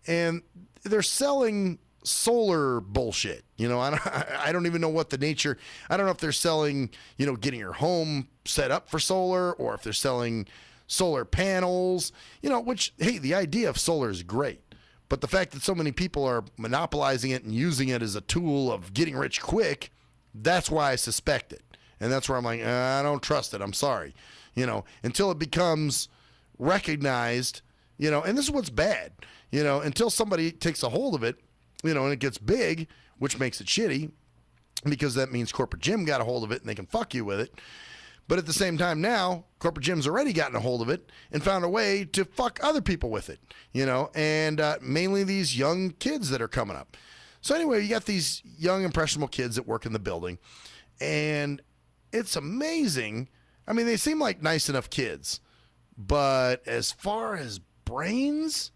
And they're selling solar bullshit. I don't even know what the nature. I don't know if they're selling, getting your home set up for solar, or if they're selling solar panels, which, hey, the idea of solar is great. But the fact that so many people are monopolizing it and using it as a tool of getting rich quick, that's why I suspect it. And that's where I'm like, I don't trust it. I'm sorry. Until it becomes recognized, and this is what's bad, until somebody takes a hold of it, and it gets big, which makes it shitty, because that means corporate gym got a hold of it and they can fuck you with it. But at the same time now, corporate gym's already gotten a hold of it and found a way to fuck other people with it, and mainly these young kids that are coming up. So anyway, you got these young, impressionable kids that work in the building, and it's amazing. I mean, they seem like nice enough kids, but as far as brains,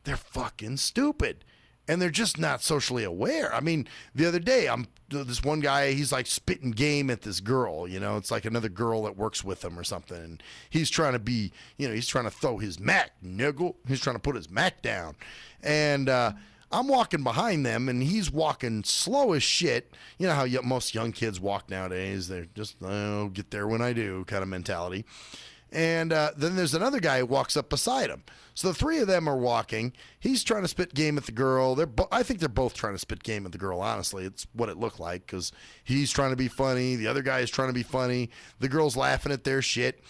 they're fucking stupid. And they're just not socially aware. I mean, the other day, this one guy, he's like spitting game at this girl, it's like another girl that works with him or something. And he's trying to be, he's trying to throw his Mac, niggle. He's trying to put his Mac down. And I'm walking behind them, and he's walking slow as shit. You know how most young kids walk nowadays. They're just, I'll get there when I do kind of mentality. And then there's another guy who walks up beside him. So the three of them are walking. He's trying to spit game at the girl. I think they're both trying to spit game at the girl, honestly. It's what it looked like, because he's trying to be funny. The other guy is trying to be funny. The girl's laughing at their shit.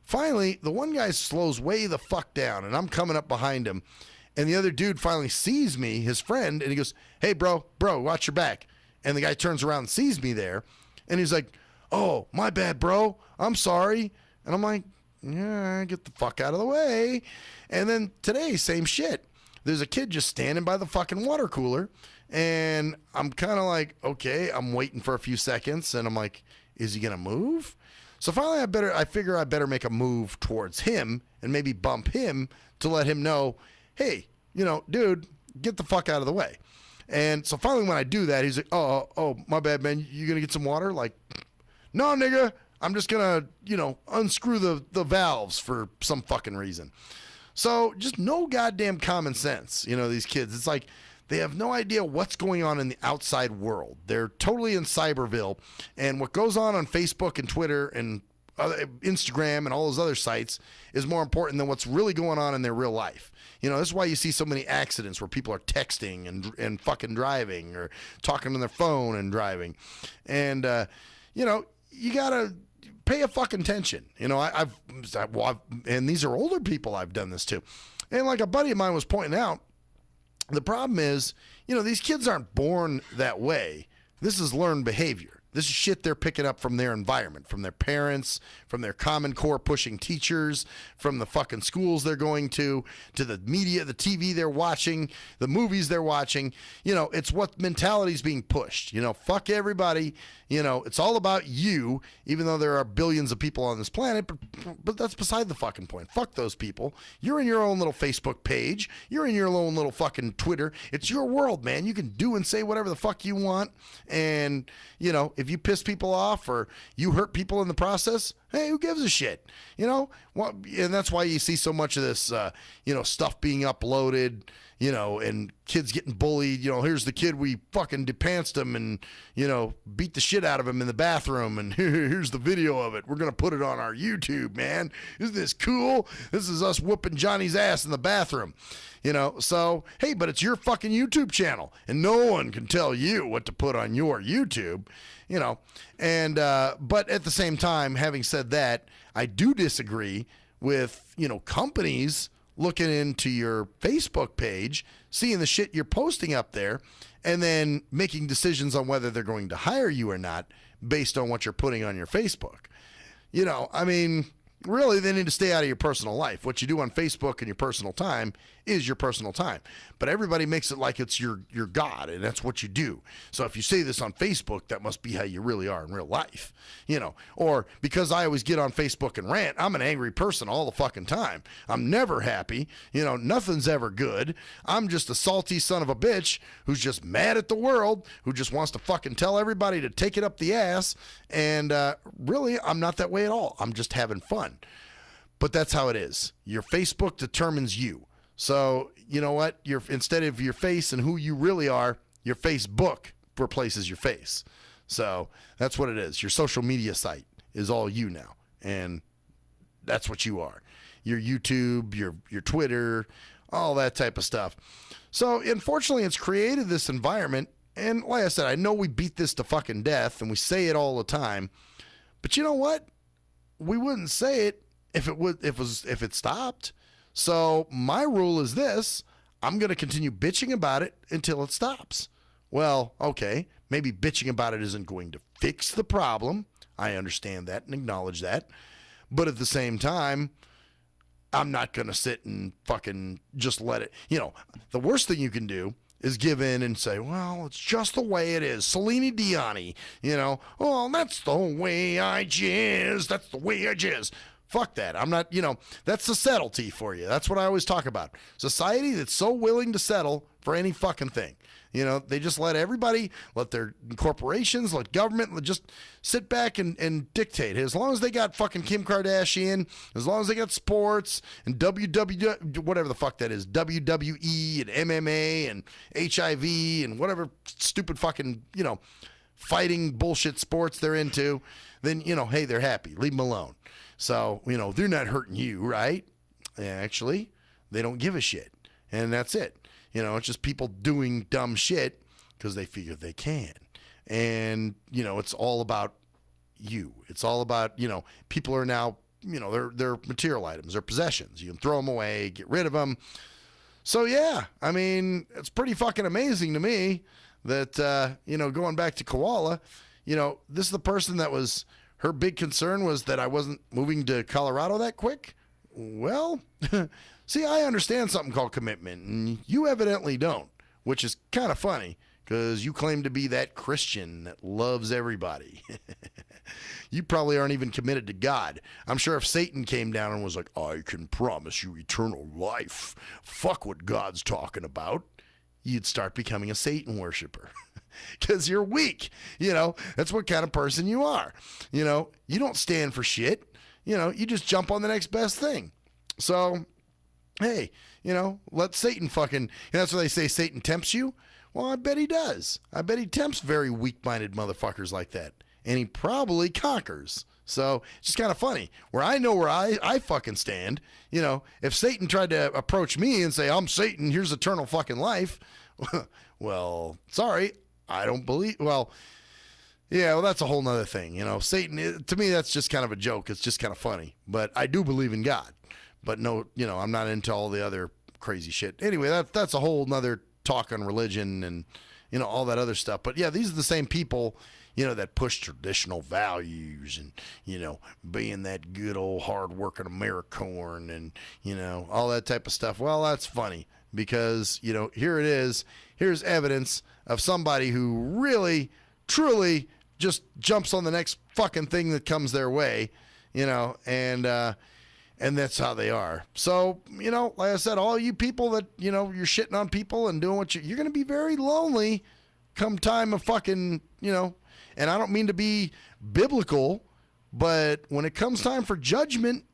Finally, the one guy slows way the fuck down, and I'm coming up behind him. And the other dude finally sees me, his friend, and he goes, "Hey, bro, watch your back." And the guy turns around and sees me there. And he's like, "Oh, my bad, bro. I'm sorry." And I'm like, yeah, get the fuck out of the way. And then today, same shit. There's a kid just standing by the fucking water cooler, and I'm kind of like, okay, I'm waiting for a few seconds, and I'm like, is he gonna move? So finally, I figure I better make a move towards him and maybe bump him to let him know, hey, dude, get the fuck out of the way. And so finally, when I do that, he's like, oh, my bad, man. You gonna get some water? Like, no, nigga. I'm just going to, unscrew the valves for some fucking reason. So just no goddamn common sense, these kids. It's like they have no idea what's going on in the outside world. They're totally in Cyberville. And what goes on Facebook and Twitter and Instagram and all those other sites is more important than what's really going on in their real life. This is why you see so many accidents where people are texting and fucking driving, or talking on their phone and driving. And, you got to pay a fucking attention. And these are older people I've done this to. And like a buddy of mine was pointing out, the problem is, these kids aren't born that way. This is learned behavior. This is shit they're picking up from their environment, from their parents, from their Common Core pushing teachers, from the fucking schools they're going to the media, the TV they're watching, the movies they're watching. It's what mentality's being pushed. Fuck everybody. It's all about you, even though there are billions of people on this planet, but that's beside the fucking point. Fuck those people. You're in your own little Facebook page. You're in your own little fucking Twitter. It's your world, man. You can do and say whatever the fuck you want. And, if you piss people off or you hurt people in the process, hey, who gives a shit? And that's why you see so much of this, stuff being uploaded, and kids getting bullied. Here's the kid, we fucking depantsed him and, beat the shit out of him in the bathroom. And here's the video of it. We're going to put it on our YouTube, man. Isn't this cool? This is us whooping Johnny's ass in the bathroom. So, hey, but it's your fucking YouTube channel, and no one can tell you what to put on your YouTube, and, but at the same time, having said that, I do disagree with, companies looking into your Facebook page, seeing the shit you're posting up there, and then making decisions on whether they're going to hire you or not based on what you're putting on your Facebook. I mean, really, they need to stay out of your personal life. What you do on Facebook in your personal time is your personal time. But everybody makes it like it's your God, and that's what you do. So if you say this on Facebook, that must be how you really are in real life. Or because I always get on Facebook and rant, I'm an angry person all the fucking time. I'm never happy. Nothing's ever good. I'm just a salty son of a bitch who's just mad at the world, who just wants to fucking tell everybody to take it up the ass. And really, I'm not that way at all. I'm just having fun. But that's how it is. Your Facebook determines you. So, you know what? Instead of your face and who you really are, your Facebook replaces your face. So that's what it is. Your social media site is all you now. And that's what you are. Your YouTube, your Twitter, all that type of stuff. So, unfortunately, it's created this environment. And like I said, I know we beat this to fucking death and we say it all the time. But you know what? We wouldn't say it if it stopped. So my rule is this: I'm going to continue bitching about it until it stops. Well, okay, maybe bitching about it isn't going to fix the problem. I understand that and acknowledge that. But at the same time, I'm not going to sit and fucking just let it. The worst thing you can do is give in and say, well, it's just the way it is. Celine Dion, oh, that's the way I jizz. That's the way I jizz. Fuck that. I'm not, that's the subtlety for you. That's what I always talk about. Society that's so willing to settle for any fucking thing. They just let everybody, let their corporations, let government just sit back and dictate. As long as they got fucking Kim Kardashian, as long as they got sports and whatever the fuck that is, WWE and MMA and HIV and whatever stupid fucking, fighting bullshit sports they're into, then, hey, they're happy. Leave them alone. So, they're not hurting you, right? Actually, they don't give a shit. And that's it. It's just people doing dumb shit because they figure they can. And, it's all about you. It's all about, people are now, they're material items, they're possessions. You can throw them away, get rid of them. So, yeah, I mean, it's pretty fucking amazing to me that, going back to Koala, this is the person that was, her big concern was that I wasn't moving to Colorado that quick. Well, see, I understand something called commitment, and you evidently don't, which is kind of funny because you claim to be that Christian that loves everybody. You probably aren't even committed to God. I'm sure if Satan came down and was like, I can promise you eternal life, fuck what God's talking about, you'd start becoming a Satan worshiper. Because you're weak. That's what kind of person you are. You don't stand for shit. You just jump on the next best thing. So, hey, let Satan fucking, that's what they say, Satan tempts you. Well, I bet he does. I bet he tempts very weak-minded motherfuckers like that. And he probably conquers. So it's just kind of funny. Where I know where I fucking stand, if Satan tried to approach me and say, I'm Satan, here's eternal fucking life. Well, sorry. I don't believe, that's a whole nother thing. Satan, to me, that's just kind of a joke. It's just kind of funny. But I do believe in God. But no, I'm not into all the other crazy shit. Anyway, that's a whole nother talk on religion and, all that other stuff. But yeah, these are the same people, that push traditional values and, being that good old hard-working Americorn and, all that type of stuff. Well, that's funny because, here it is. Here's evidence of somebody who really, truly just jumps on the next fucking thing that comes their way, and that's how they are. So, like I said, all you people that, you're shitting on people and doing what you're going to be very lonely come time of fucking, and I don't mean to be biblical, but when it comes time for judgment,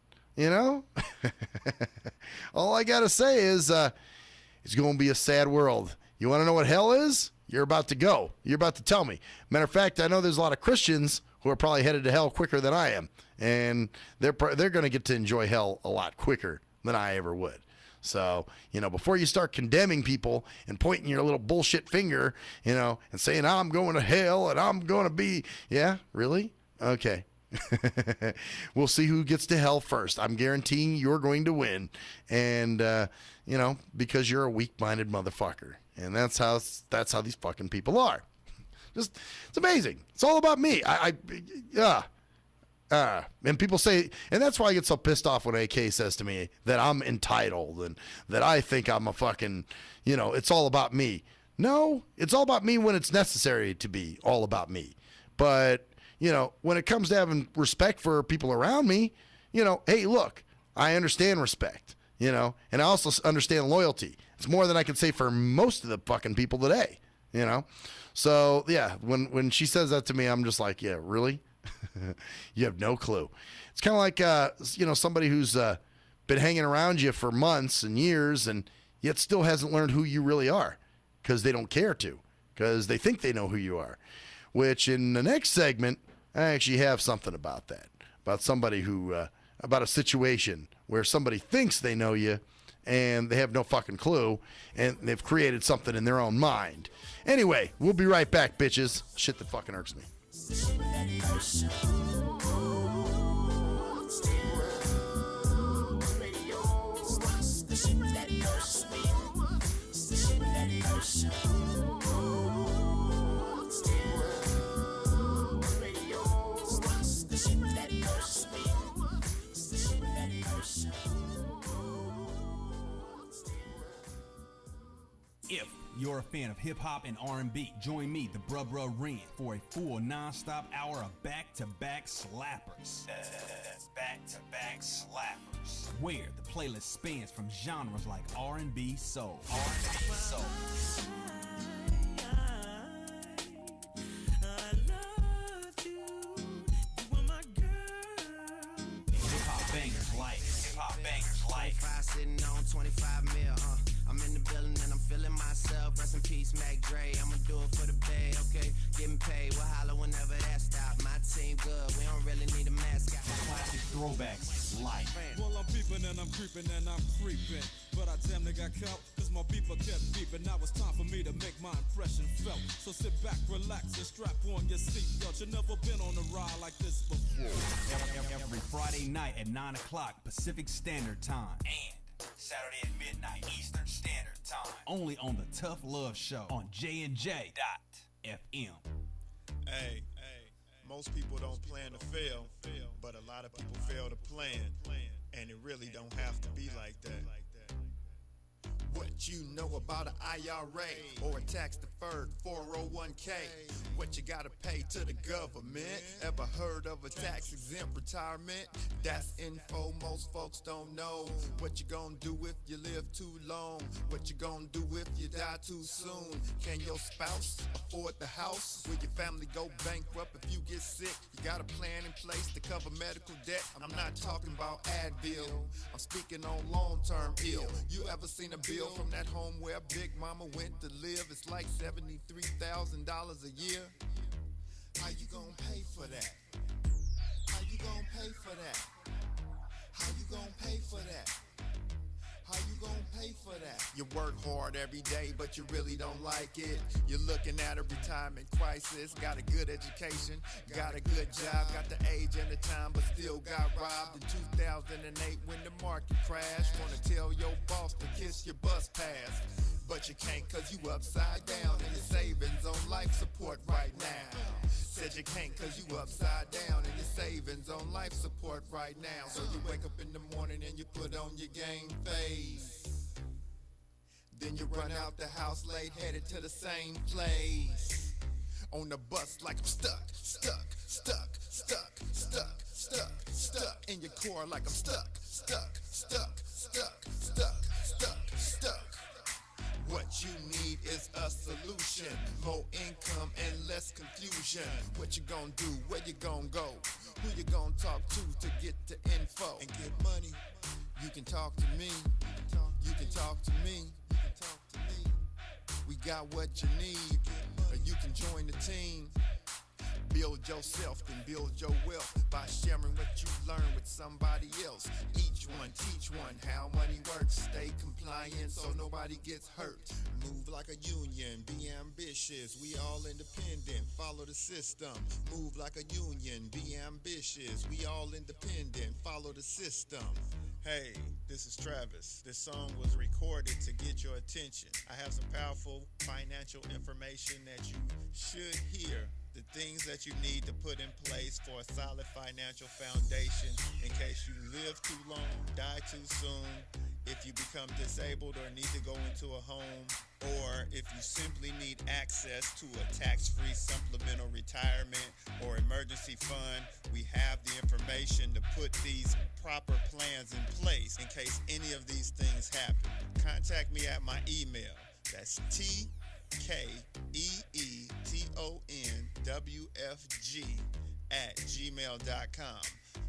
all I got to say is it's going to be a sad world. You want to know what hell is? You're about to go. You're about to tell me. Matter of fact, I know there's a lot of Christians who are probably headed to hell quicker than I am. And they're going to get to enjoy hell a lot quicker than I ever would. So, before you start condemning people and pointing your little bullshit finger, and saying, I'm going to hell and I'm going to be, yeah, really? Okay. We'll see who gets to hell first. I'm guaranteeing you're going to win. And, because you're a weak-minded motherfucker. And that's how these fucking people are. It's amazing. It's all about me. And people say, and that's why I get so pissed off when AK says to me that I'm entitled and that I think I'm a fucking, it's all about me. No, it's all about me when it's necessary to be all about me. But, when it comes to having respect for people around me, hey, look, I understand respect, and I also understand loyalty. It's more than I can say for most of the fucking people today, So, yeah, when she says that to me, I'm just like, yeah, really? You have no clue. It's kind of like, somebody who's been hanging around you for months and years and yet still hasn't learned who you really are because they don't care to, because they think they know who you are, which in the next segment, I actually have something about that, about somebody who, about a situation where somebody thinks they know you and they have no fucking clue and they've created something in their own mind. Anyway, we'll be right back, bitches. Shit that fucking irks me. If you're a fan of hip-hop and R&B, join me, the Bruh Ren, for a full non-stop hour of back-to-back slappers. Back-to-back slappers. Where the playlist spans from genres like R&B, soul. Hip-hop bangers like. Sitting on 25 mil, I'm in the building and I'm feeling myself. Rest in peace, Mac Dre. I'ma do it for the bay, okay? Getting paid, we'll holler whenever that stop. My team good, we don't really need a mascot. Classic throwbacks like. Well, I'm peeping and I'm creeping and I'm creeping. But I damn near got caught, cause my beeper kept beeping. Now it's time for me to make my impression felt. So sit back, relax, and strap on your seatbelt. You've never been on a ride like this before. Every Friday night at 9 o'clock Pacific Standard Time. And Saturday at midnight Eastern Standard Time. Only on the Tough Love Show on JNJ.FM. Hey, most people don't plan to fail, but a lot of people fail to plan, and it really don't have to be like that. What you know about an IRA or a tax-deferred 401k? What you gotta pay to the government? Ever heard of a tax-exempt retirement? That's info most folks don't know. What you gonna do if you live too long? What you gonna do if you die too soon? Can your spouse afford the house? Will your family go bankrupt if you get sick? You got a plan in place to cover medical debt? I'm not talking about Advil. I'm speaking on long-term ill. You ever seen a bill from that home where Big Mama went to live? It's like $73,000 a year. How you gonna pay for that? How you gonna pay for that? How you gonna pay for that? How you gonna pay for that? You work hard every day, but you really don't like it. You're looking at a retirement crisis. Got a good education, got a good job, got the age and the time, but still got robbed in 2008 when the market crashed. Wanna tell your boss to kiss your bus pass, but you can't cause you upside down and your savings on life support right now. Said you can't cause you upside down and your savings on life support right now. So you wake up in the morning and you put on your game face. Then you run out the house late, headed to the same place. On the bus like I'm stuck in your car like I'm stuck. What you need is a solution, more income and less confusion. What you gonna do, where you gonna go, who you gonna talk to get the info and get money? You can talk to me, you can talk to me. We got what you need, or you can join the team. Build yourself and build your wealth by sharing what you learn with somebody else. Each one, teach one how money works. Stay compliant so nobody gets hurt. Move like a union, be ambitious. We all independent, follow the system. Move like a union, be ambitious. We all independent, follow the system. Hey, this is Travis. This song was recorded to get your attention. I have some powerful financial information that you should hear the things that you need to put in place for a solid financial foundation in case you live too long, die too soon, if you become disabled or need to go into a home, or if you simply need access to a tax-free supplemental retirement or emergency fund, we have the information to put these proper plans in place in case any of these things happen. Contact me at my email. That's tkeetonwfg@gmail.com.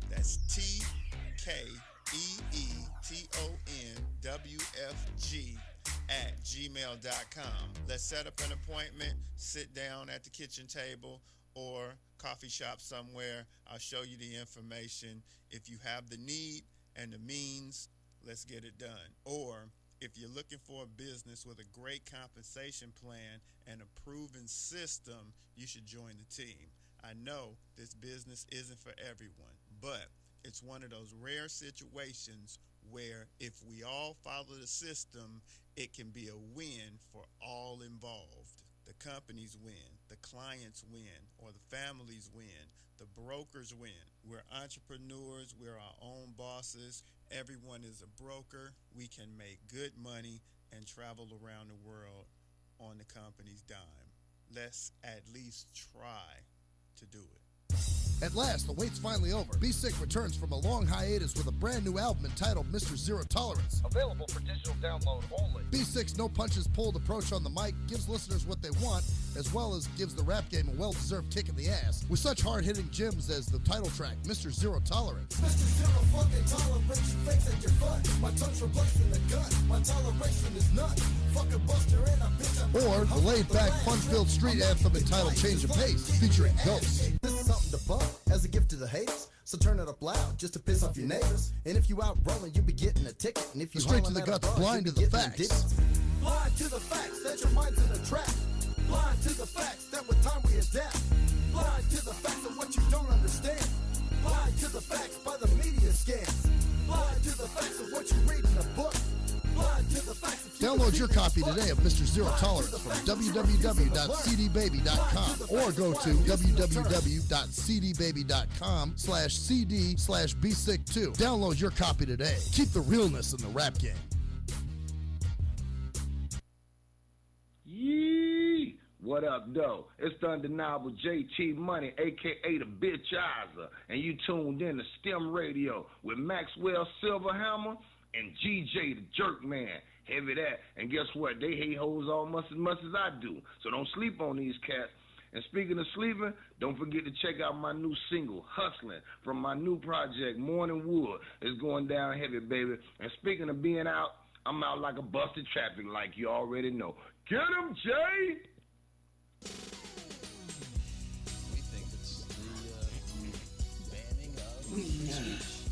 That's tkeetonwfg@gmail.com. Let's set up an appointment, sit down at the kitchen table or coffee shop somewhere. I'll show you the information. If you have the need and the means, let's get it done. Or if you're looking for a business with a great compensation plan and a proven system, you should join the team. I know this business isn't for everyone, but it's one of those rare situations where if we all follow the system, it can be a win for all involved. The companies win, the clients win, or the families win, the brokers win. We're entrepreneurs, we're our own bosses. Everyone is a broker. We can make good money and travel around the world on the company's dime. Let's at least try to do it. At last, the wait's finally over. Be Sick returns from a long hiatus with a brand new album entitled Mr. Zero Tolerance. Available for digital download only. Be Sick's no punches pulled approach on the mic gives listeners what they want, as well as gives the rap game a well-deserved kick in the ass, with such hard-hitting gems as the title track, Mr. Zero Tolerance. Mr. Zero fucking tolerance, you fakes at your fun. My tongue's replacing the gun. My toleration is none. Fucking buster and a bitch. Or the laid-back, fun-filled street anthem entitled Change of Pace, featuring Ghost. This is something to bump as a gift to the haters. So turn it up loud just to piss off your neighbors. And if you out rolling, you'll be getting a ticket. And if you Straight to the guts, blind to the facts. Blind to the facts that your mind's in a trap. Blind to the facts that with time we adapt. Blind to the facts of what you don't understand. Blind to the facts by the media scans. Blind to the facts of what you read in a book. Blind to the facts of Download your copy today of Mr. Zero Tolerance from www.cdbaby.com or go to www.cdbaby.com/cd/bsick2. Download your copy today. Keep the realness in the rap game. Yee! What up, though? It's the undeniable JT Money, a.k.a. the Bitchizer, and you tuned in to STIM Radio with Maxwell Silverhammer and GJ the Jerkman. Heavy that. And guess what? They hate hoes almost as much as I do. So don't sleep on these cats. And speaking of sleeping, don't forget to check out my new single, Hustling, from my new project, Morning Wood. It's going down heavy, baby. And speaking of being out, I'm out like a busted traffic, like you already know. Get him, Jay! We think it's the banning of We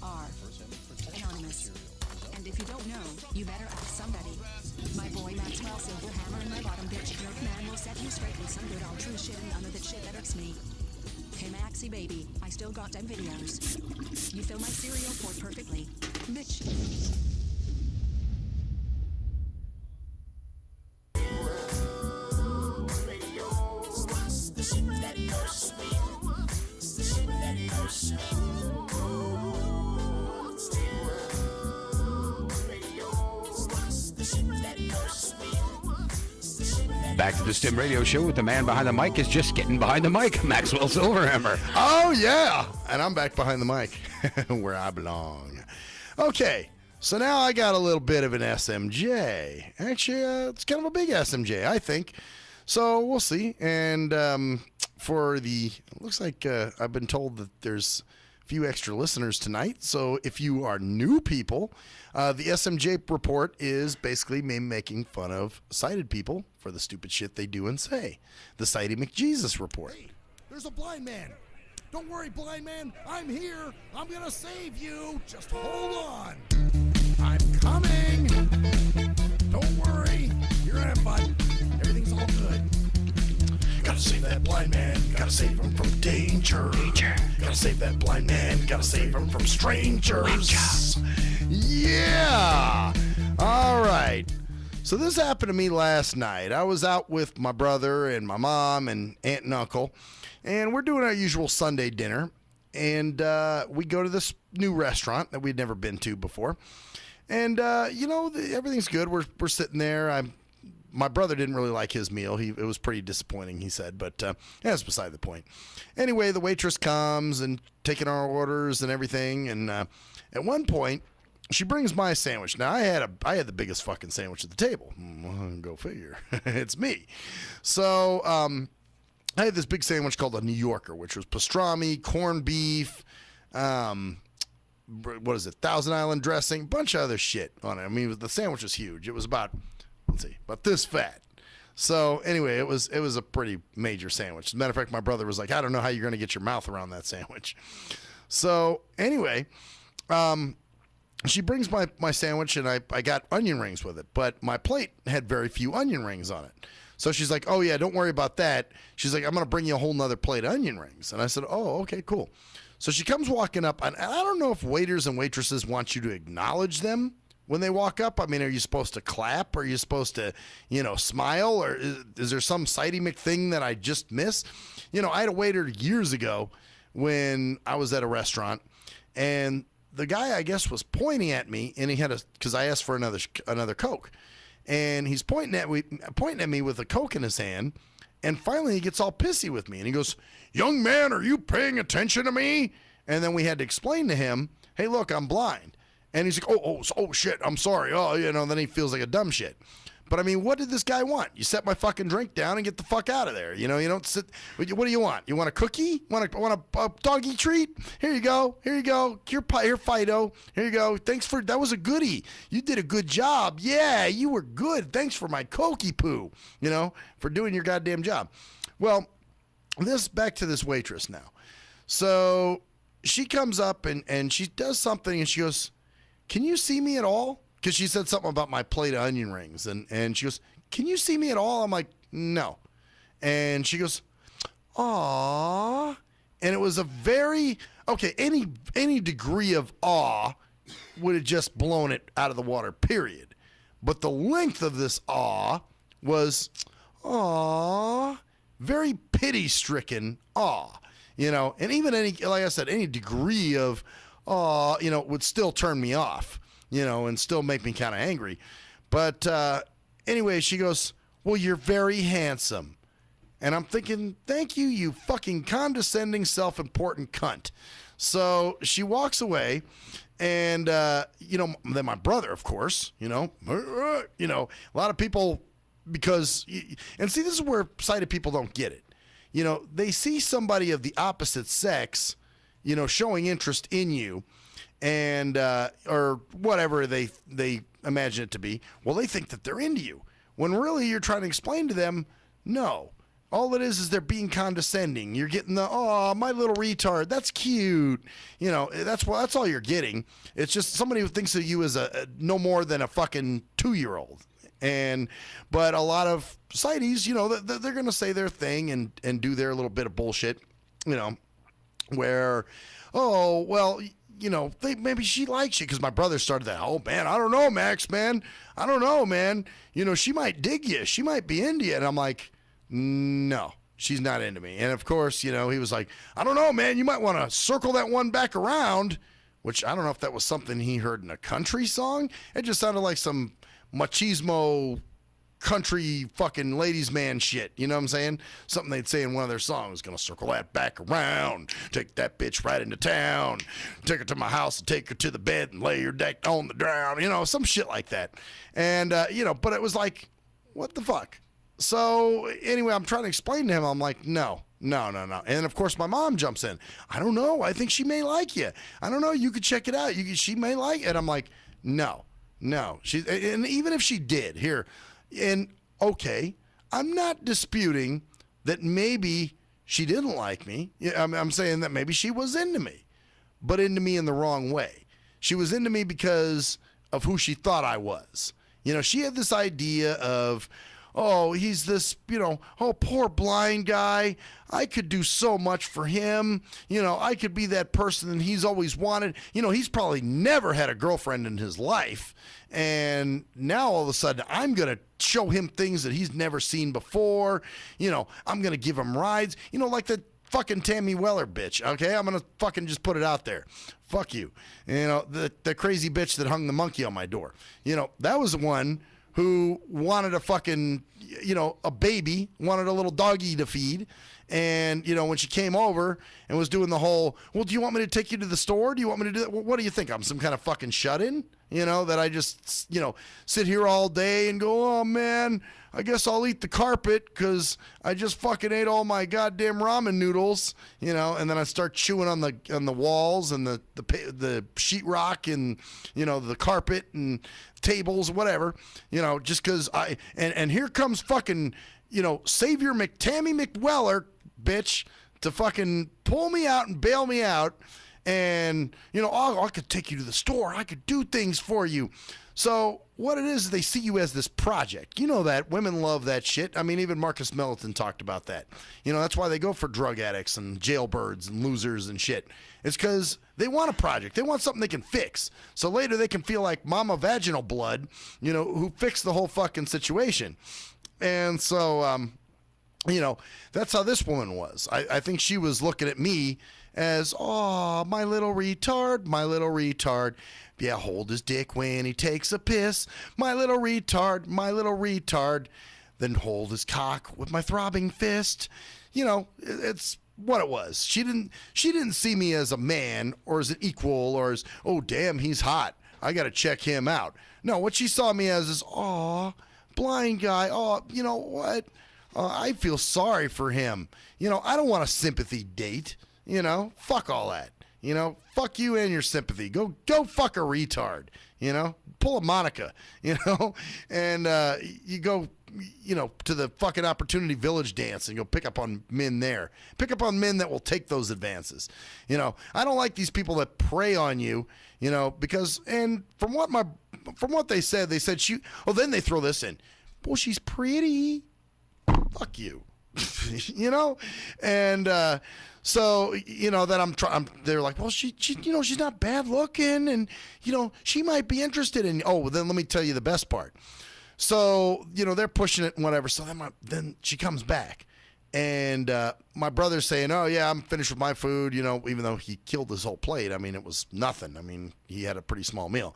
are anonymous. And if you don't know, you better ask somebody. My boy Maxwell Silverhammer and my bottom bitch jerk man will set you straight with some good old true shit and none of that shit that irks me. Hey Maxie baby, I still got them videos. You fill my cereal port perfectly. Bitch. Back to the STIM Radio Show with the man behind the mic is just getting behind the mic, Maxwell Silverhammer. Oh, yeah. And I'm back behind the mic where I belong. Okay. So now I got a little bit of an SMJ. Actually, it's kind of a big SMJ, I think. So we'll see. And looks like I've been told that there's a few extra listeners tonight. So if you are new people, the SMJ report is basically me making fun of sighted people for the stupid shit they do and say. The Sighty McJesus report. Hey, there's a blind man. Don't worry, blind man. I'm here. I'm going to save you. Just hold on. I'm coming. Don't worry. You're in it, bud. Everything's all good. Gotta save that blind man. Gotta save him from danger. Gotta save that blind man. Gotta save him from strangers. Yeah. All right. So this happened to me last night. I was out with my brother and my mom and aunt and uncle, And we're doing our usual Sunday dinner. And we go to this new restaurant that we'd never been to before. And, everything's good. We're sitting there. My brother didn't really like his meal. It was pretty disappointing, he said, but that's beside the point. Anyway, the waitress comes and taking our orders and everything, and at one point, she brings my sandwich. Now, I had the biggest fucking sandwich at the table. Go figure. It's me. So, I had this big sandwich called a New Yorker, which was pastrami, corned beef, Thousand Island dressing, bunch of other shit on it. I mean, the sandwich was huge. It was about this fat. So anyway, it was a pretty major sandwich. As a matter of fact, my brother was like, I don't know how you're going to get your mouth around that sandwich. So anyway, she brings my sandwich, and I got onion rings with it, but my plate had very few onion rings on it. So she's like, oh yeah, don't worry about that. She's like, I'm going to bring you a whole nother plate of onion rings. And I said, oh, okay, cool. So she comes walking up, and I don't know if waiters and waitresses want you to acknowledge them when they walk up. I mean, are you supposed to clap? Are you supposed to, smile? Or is there some Sighty thing that I just missed? I had a waiter years ago when I was at a restaurant, and the guy, I guess, was pointing at me, and he had because I asked for another Coke, and he's pointing at me with a Coke in his hand, and finally he gets all pissy with me, and he goes, young man, are you paying attention to me? And then we had to explain to him, hey, look, I'm blind. And he's like, oh, shit, I'm sorry. Oh, then he feels like a dumb shit. But, I mean, what did this guy want? You set my fucking drink down and get the fuck out of there. You don't sit. What do you want? You want a cookie? Want a doggy treat? Here you go. Here, Fido. Here you go. That was a goodie. You did a good job. Yeah, you were good. Thanks for my cokey poo, for doing your goddamn job. Well, back to this waitress now. So she comes up and she does something, and she goes, can you see me at all? Because she said something about my plate of onion rings. And she goes, can you see me at all? I'm like, no. And she goes, aw. And it was a very, any degree of awe would have just blown it out of the water, period. But the length of this awe was, aw, very pity-stricken awe. And even like I said, any degree of would still turn me off, and still make me kind of angry. But anyway, she goes, well, you're very handsome. And I'm thinking, thank you, you fucking condescending, self-important cunt. So she walks away, and, then my brother, of course, a lot of people, because, and see, this is where sighted people don't get it. They see somebody of the opposite sex, showing interest in you, and or whatever they imagine it to be. Well, they think that they're into you, when really you're trying to explain to them, no. All it is they're being condescending. You're getting oh, my little retard, that's cute. That's all you're getting. It's just somebody who thinks of you as a no more than a fucking 2-year-old. But a lot of sighties, they're going to say their thing and do their little bit of bullshit, where, oh, well, maybe she likes you, because my brother started that. Oh, man, I don't know, Max, man. I don't know, man. She might dig you. She might be into you. And I'm like, no, she's not into me. And, of course, he was like, I don't know, man. You might want to circle that one back around, which I don't know if that was something he heard in a country song. It just sounded like some machismo country fucking ladies man shit, you know what I'm saying? Something they'd say in one of their songs, gonna circle that back around, take that bitch right into town, take her to my house and take her to the bed and lay her deck on the ground, some shit like that. And, but it was like, what the fuck? So anyway, I'm trying to explain to him, I'm like, no. And of course my mom jumps in. I don't know, I think she may like you. I don't know, you could check it out. She may like it. I'm like, no. And even if she did, and okay, I'm not disputing that maybe she didn't like me. I'm saying that maybe she was into me, but into me in the wrong way. She was into me because of who she thought I was. She had this idea of, oh, he's this, oh, poor blind guy. I could do so much for him. I could be that person that he's always wanted. He's probably never had a girlfriend in his life. And now all of a sudden I'm going to show him things that he's never seen before. I'm going to give him rides. Like the fucking Tammy Weller bitch, okay? I'm going to fucking just put it out there. Fuck you. You know, the crazy bitch that hung the monkey on my door. You know, that was the one who wanted a fucking, you know, a baby, wanted a little doggy to feed. And, you know, when she came over and was doing the whole, well, do you want me to take you to the store? Do you want me to do that? Well, what do you think? I'm some kind of fucking shut-in? You know, that I just, you know, sit here all day and go, oh, man, I guess I'll eat the carpet because I just fucking ate all my goddamn ramen noodles, you know, and then I start chewing on the walls and the sheetrock and, you know, the carpet and tables, whatever, you know, just because and here comes fucking, you know, Savior Tammy McWeller, bitch, to fucking pull me out and bail me out. And, you know, oh, I could take you to the store. I could do things for you. So what it is, they see you as this project. You know that. Women love that shit. I mean, even Marcus Melton talked about that. You know, that's why they go for drug addicts and jailbirds and losers and shit. It's because they want a project. They want something they can fix. So later they can feel like Mama Vaginal Blood, you know, who fixed the whole fucking situation. And so, you know, that's how this woman was. I think she was looking at me as, oh, my little retard, my little retard. Yeah, hold his dick when he takes a piss. My little retard, my little retard. Then hold his cock with my throbbing fist. You know, it's what it was. She didn't see me as a man or as an equal or as, oh, damn, he's hot. I got to check him out. No, what she saw me as is, aw, blind guy. Oh, you know what? I feel sorry for him. You know, I don't want a sympathy date. You know, fuck all that. You know, fuck you and your sympathy. Go fuck a retard. You know, pull a Monica. You know, and you go, you know, to the fucking Opportunity Village dance and go pick up on men there. Pick up on men that will take those advances. You know, I don't like these people that prey on you. You know, because and from what they said she. Oh, then they throw this in. Well, she's pretty. Fuck you. You know, and so you know that they're like, well, she you know, she's not bad looking, and you know, she might be interested in. Oh, well, then let me tell you the best part. So you know, they're pushing it and whatever. So then she comes back, and my brother's saying, oh yeah, I'm finished with my food. You know, even though he killed his whole plate. I mean, it was nothing. I mean, he had a pretty small meal,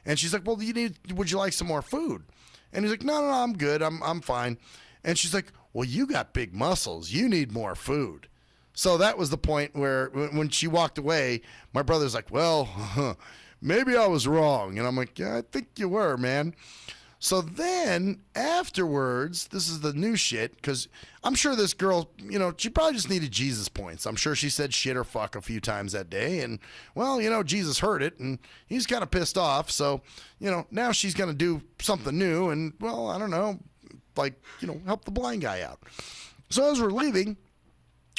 and she's like, well, would you like some more food? And he's like, no, I'm good. I'm fine. And she's like, well, you got big muscles. You need more food. So that was the point where when she walked away, my brother's like, well, maybe I was wrong. And I'm like, yeah, I think you were, man. So then afterwards, this is the new shit, because I'm sure this girl, you know, she probably just needed Jesus points. I'm sure she said shit or fuck a few times that day. And, well, you know, Jesus heard it, and he's kind of pissed off. So, you know, now she's going to do something new and, well, I don't know, like, you know, help the blind guy out. So as we're leaving,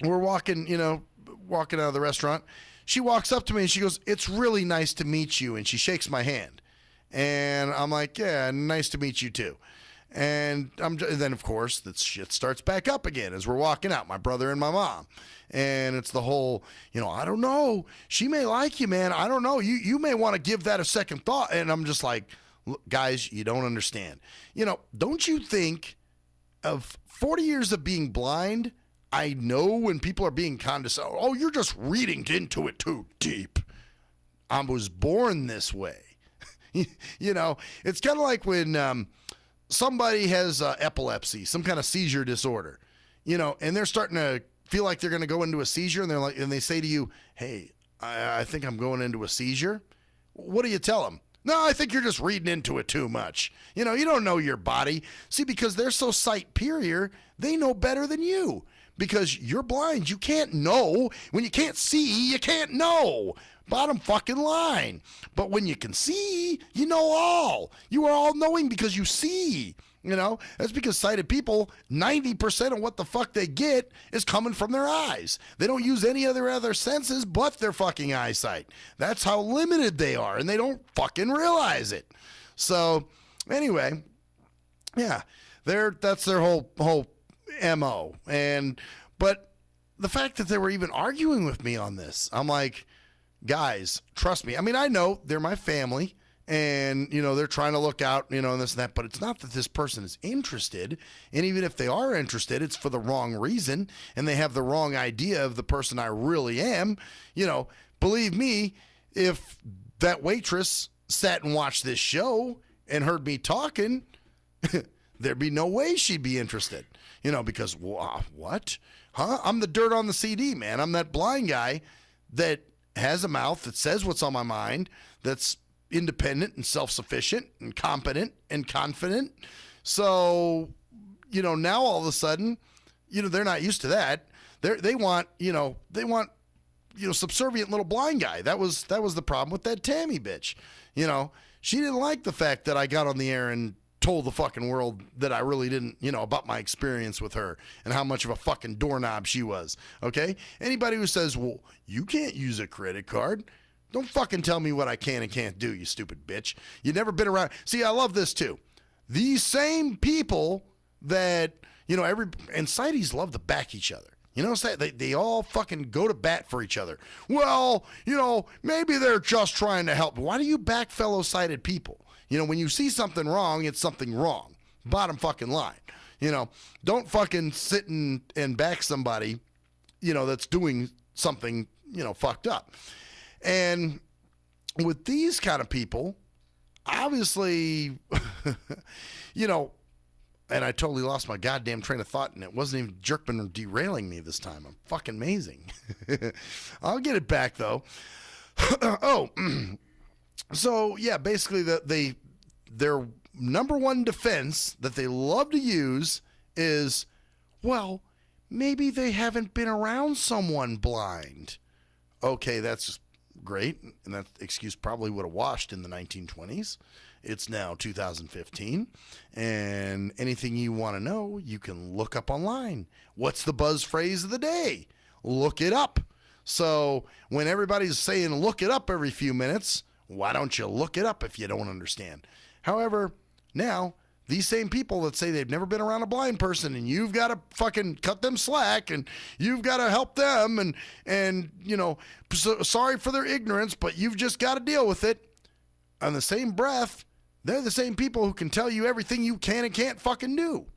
we're walking out of the restaurant. She walks up to me and she goes, it's really nice to meet you. And she shakes my hand. And I'm like, yeah, nice to meet you too. And then, of course, that shit starts back up again as we're walking out, my brother and my mom. And it's the whole, you know, I don't know. She may like you, man. I don't know. You may want to give that a second thought. And I'm just like, look, guys, you don't understand. You know, don't you think of 40 years of being blind, I know when people are being condescending, oh, you're just reading into it too deep. I was born this way. You know, it's kind of like when somebody has epilepsy, some kind of seizure disorder, you know, and they're starting to feel like they're going to go into a seizure, and they're like, and they say to you, hey, I think I'm going into a seizure. What do you tell them? No, I think you're just reading into it too much. You know, you don't know your body. See, because they're so sight-superior, they know better than you. Because you're blind, you can't know. When you can't see, you can't know. Bottom fucking line. But when you can see, you know all. You are all knowing because you see. You know, that's because sighted people, 90% of what the fuck they get is coming from their eyes. They don't use any other senses but their fucking eyesight. That's how limited they are, and they don't fucking realize it. So, anyway, yeah, that's their whole MO. But the fact that they were even arguing with me on this, I'm like, guys, trust me. I mean, I know they're my family, and, they're trying to look out, and this and that, but it's not that this person is interested. And even if they are interested, it's for the wrong reason, and they have the wrong idea of the person I really am. Believe me, if that waitress sat and watched this show and heard me talking, there'd be no way she'd be interested, because what? Huh? I'm the dirt on the CD, man. I'm that blind guy that has a mouth that says what's on my mind, that's independent and self-sufficient and competent and confident. So, now all of a sudden, they're not used to that. They want subservient little blind guy. That was the problem with that Tammy bitch. She didn't like the fact that I got on the air and told the fucking world that I really didn't, about my experience with her and how much of a fucking doorknob she was. Okay? Anybody who says, well, you can't use a credit card, don't fucking tell me what I can and can't do, you stupid bitch. You've never been around. See, I love this too. These same people that, and Sideys love to back each other. They all fucking go to bat for each other. Well, maybe they're just trying to help. Why do you back fellow sighted people? When you see something wrong, it's something wrong. Bottom fucking line. Don't fucking sit and back somebody, that's doing something, fucked up. And with these kind of people, obviously, and I totally lost my goddamn train of thought, and it wasn't even Jerkman or derailing me this time. I'm fucking amazing. I'll get it back, though. So, yeah, basically their number one defense that they love to use is, well, maybe they haven't been around someone blind. Okay, that's great, and that excuse probably would have washed in the 1920s. It's now 2015, and anything you want to know, you can look up online. What's the buzz phrase of the day? Look it up. So when everybody's saying look it up every few minutes, why don't you look it up if you don't understand? However, now, these same people that say they've never been around a blind person and you've got to fucking cut them slack and you've got to help them and sorry for their ignorance, but you've just got to deal with it. On the same breath, they're the same people who can tell you everything you can and can't fucking do.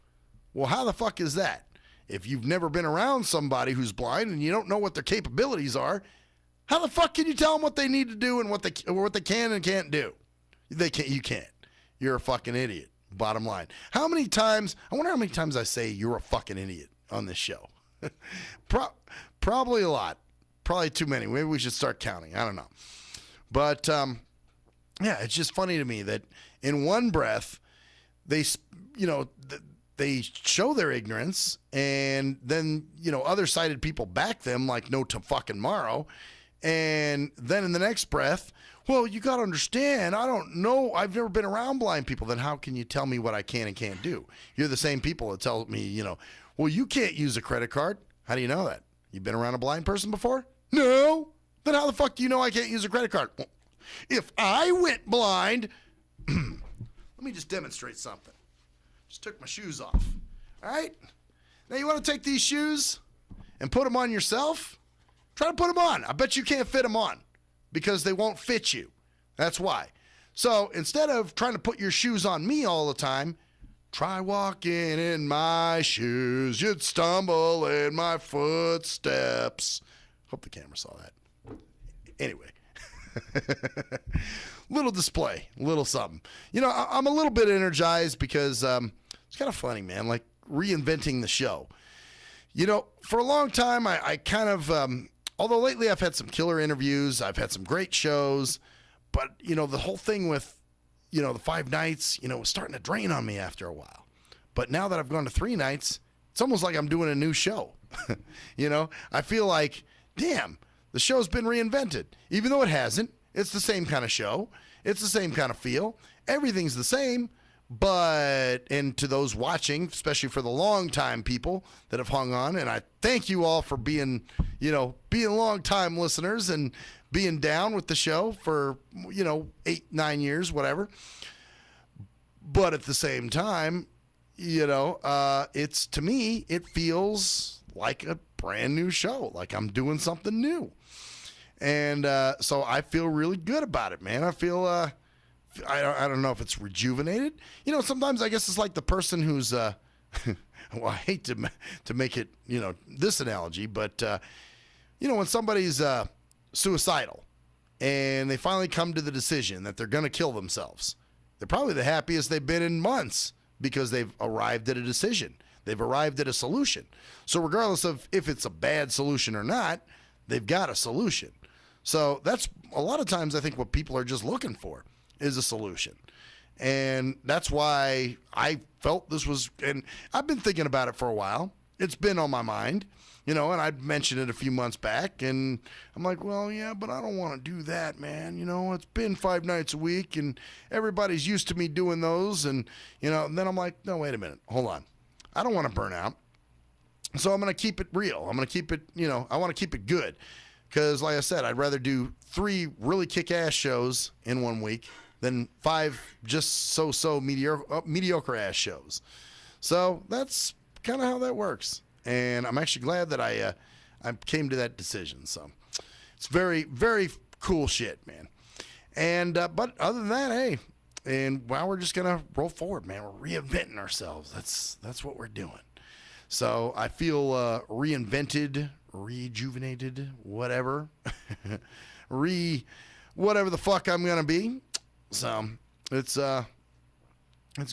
Well, how the fuck is that? If you've never been around somebody who's blind and you don't know what their capabilities are, how the fuck can you tell them what they need to do and what they can and can't do? You can't. You're a fucking idiot. Bottom line. I wonder how many times I say you're a fucking idiot on this show. Probably a lot. Probably too many. Maybe we should start counting. I don't know. But, yeah, it's just funny to me that in one breath, they show their ignorance and then, other sighted people back them like no fucking tomorrow. And then in the next breath, well, you got to understand, I don't know. I've never been around blind people. Then how can you tell me what I can and can't do? You're the same people that tell me, well, you can't use a credit card. How do you know that? You been around a blind person before? No. Then how the fuck do you know I can't use a credit card? Well, if I went blind, let me just demonstrate something. Just took my shoes off. All right? Now you want to take these shoes and put them on yourself? Try to put them on. I bet you can't fit them on. Because they won't fit you. That's why. So instead of trying to put your shoes on me all the time, try walking in my shoes. You'd stumble in my footsteps. Hope the camera saw that. Anyway. Little display. Little something. I'm a little bit energized because it's kind of funny, man. Like reinventing the show. For a long time, I kind of... although lately I've had some killer interviews, I've had some great shows, but, the whole thing with, the 5 nights, was starting to drain on me after a while. But now that I've gone to 3 nights, it's almost like I'm doing a new show. I feel like, damn, the show's been reinvented. Even though it hasn't, it's the same kind of show. It's the same kind of feel. Everything's the same. And to those watching, especially for the long time people that have hung on, and I thank you all for being long time listeners and being down with the show for, 8-9 years, whatever. But at the same time, to me, it feels like a brand new show, like I'm doing something new. And so I feel really good about it, man. I feel I don't know if it's rejuvenated. You know, sometimes I guess it's like the person who's, well, I hate to make it, you know, this analogy, but, you know, when somebody's suicidal and they finally come to the decision that they're going to kill themselves, they're probably the happiest they've been in months because they've arrived at a decision. They've arrived at a solution. So regardless of if it's a bad solution or not, they've got a solution. So that's a lot of times I think what people are just looking for is a solution. And that's why I felt this was, and I've been thinking about it for a while. It's been on my mind, you know, and I'd mentioned it a few months back, and I'm like, well, yeah, but I don't want to do that, man. You know, it's been 5 nights a week, and everybody's used to me doing those, and, you know, and then I'm like, no, wait a minute, hold on. I don't want to burn out, so I'm going to keep it real. I'm going to keep it, you know, I want to keep it good, because like I said, I'd rather do 3 really kick-ass shows in 1 week than 5 just so-so mediocre-ass shows. So that's kind of how that works. And I'm actually glad that I came to that decision. So it's very, very cool shit, man. And but other than that, hey, and wow, we're just gonna roll forward, man. We're reinventing ourselves. That's what we're doing. So I feel reinvented, rejuvenated, whatever, whatever the fuck I'm gonna be. So it's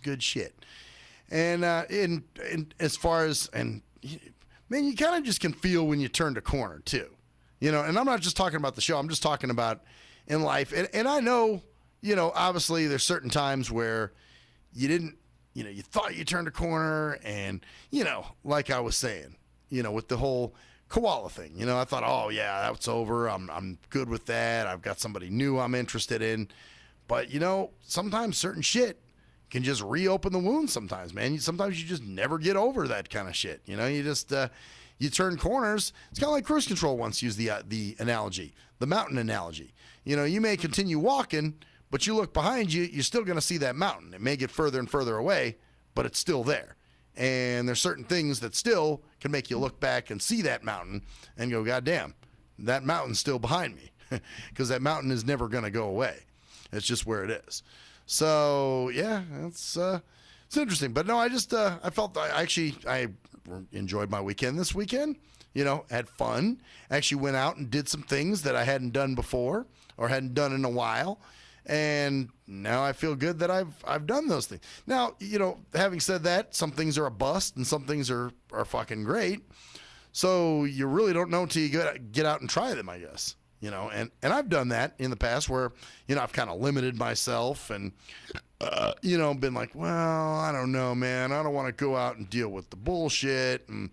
good shit. And in as far as, and man, you kind of just can feel when you turn the corner too, you know. And I'm not just talking about the show. I'm just talking about in life. And I know, you know, obviously there's certain times where you didn't, you know, you thought you turned a corner, and, you know, like I was saying, you know, with the whole koala thing, you know, I thought, oh yeah, that's over. I'm good with that. I've got somebody new I'm interested in. But, you know, sometimes certain shit can just reopen the wound sometimes, man. Sometimes you just never get over that kind of shit. You know, you just, you turn corners. It's kind of like cruise control once used the analogy, the mountain analogy. You know, you may continue walking, but you look behind you, you're still going to see that mountain. It may get further and further away, but it's still there. And there's certain things that still can make you look back and see that mountain and go, God damn, that mountain's still behind me, because that mountain is never going to go away. It's just where it is. So yeah, it's interesting. But no, I just I felt I enjoyed my weekend this weekend. You know, had fun. Actually went out and did some things that I hadn't done before or hadn't done in a while. And now I feel good that I've done those things. Now, you know, having said that, some things are a bust and some things are fucking great. So you really don't know until you get out and try them, I guess. You know, and I've done that in the past where, you know, I've kind of limited myself and, you know, been like, well, I don't know, man. I don't want to go out and deal with the bullshit and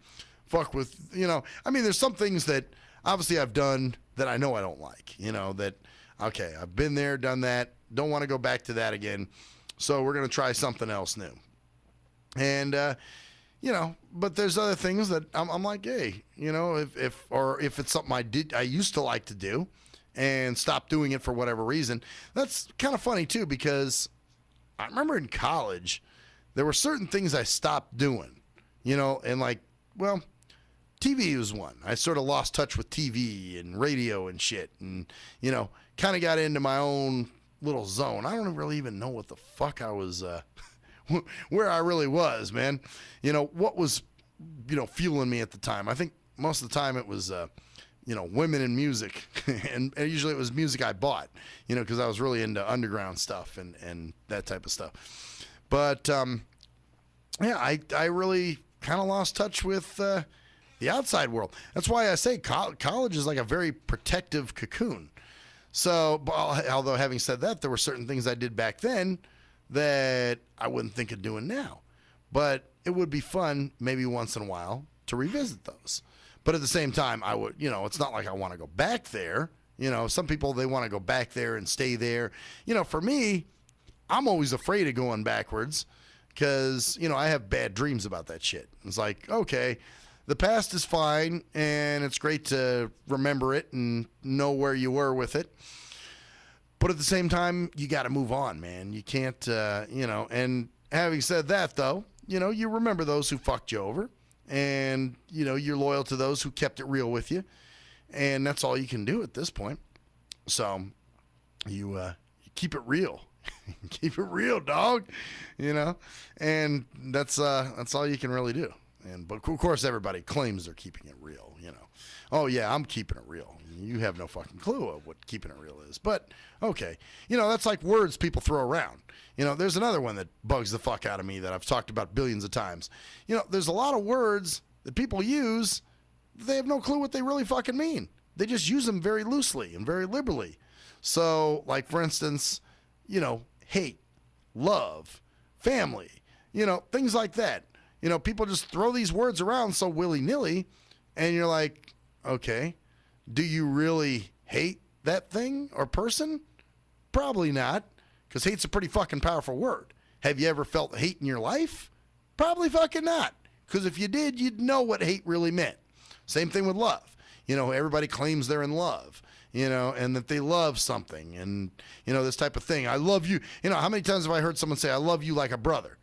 fuck with, you know. I mean, there's some things that obviously I've done that I know I don't like, you know, that, okay, I've been there, done that. Don't want to go back to that again. So we're going to try something else new. And, you know, but there's other things that I'm like, hey, you know, if it's something I used to like to do and stopped doing it for whatever reason. That's kind of funny too, because I remember in college, there were certain things I stopped doing, you know, and like, well, TV was one. I sort of lost touch with TV and radio and shit, and, you know, kind of got into my own little zone. I don't really even know what the fuck I was, where I really was, man. You know, what was, you know, fueling me at the time. I think most of the time it was, you know, women and music. and usually it was music I bought, you know, because I was really into underground stuff and that type of stuff. But, yeah, I really kind of lost touch with the outside world. That's why I say college is like a very protective cocoon. So, although having said that, there were certain things I did back then that I wouldn't think of doing now. But it would be fun maybe once in a while to revisit those. But at the same time, I would, you know, it's not like I want to go back there. You know, some people, they want to go back there and stay there. You know, for me, I'm always afraid of going backwards because, you know, I have bad dreams about that shit. It's like, okay, the past is fine and it's great to remember it and know where you were with it. But at the same time, you got to move on, man. You can't, you know, and having said that, though, you know, you remember those who fucked you over and, you know, you're loyal to those who kept it real with you. And that's all you can do at this point. So you keep it real. Keep it real, dog. You know, and that's all you can really do. But of course, everybody claims they're keeping it real. You know, oh yeah, I'm keeping it real. You have no fucking clue of what keeping it real is. But okay, you know, that's like words people throw around. You know, there's another one that bugs the fuck out of me that I've talked about billions of times. You know, there's a lot of words that people use. They have no clue what they really fucking mean. They just use them very loosely and very liberally. So, like, for instance, you know, hate, love, family, you know, things like that. You know, people just throw these words around so willy-nilly, and you're like, okay, do you really hate that thing or person? Probably not, because hate's a pretty fucking powerful word. Have you ever felt hate in your life? Probably fucking not, because if you did, you'd know what hate really meant. Same thing with love. You know, everybody claims they're in love, you know, and that they love something and, you know, this type of thing. I love you. You know, how many times have I heard someone say, I love you like a brother?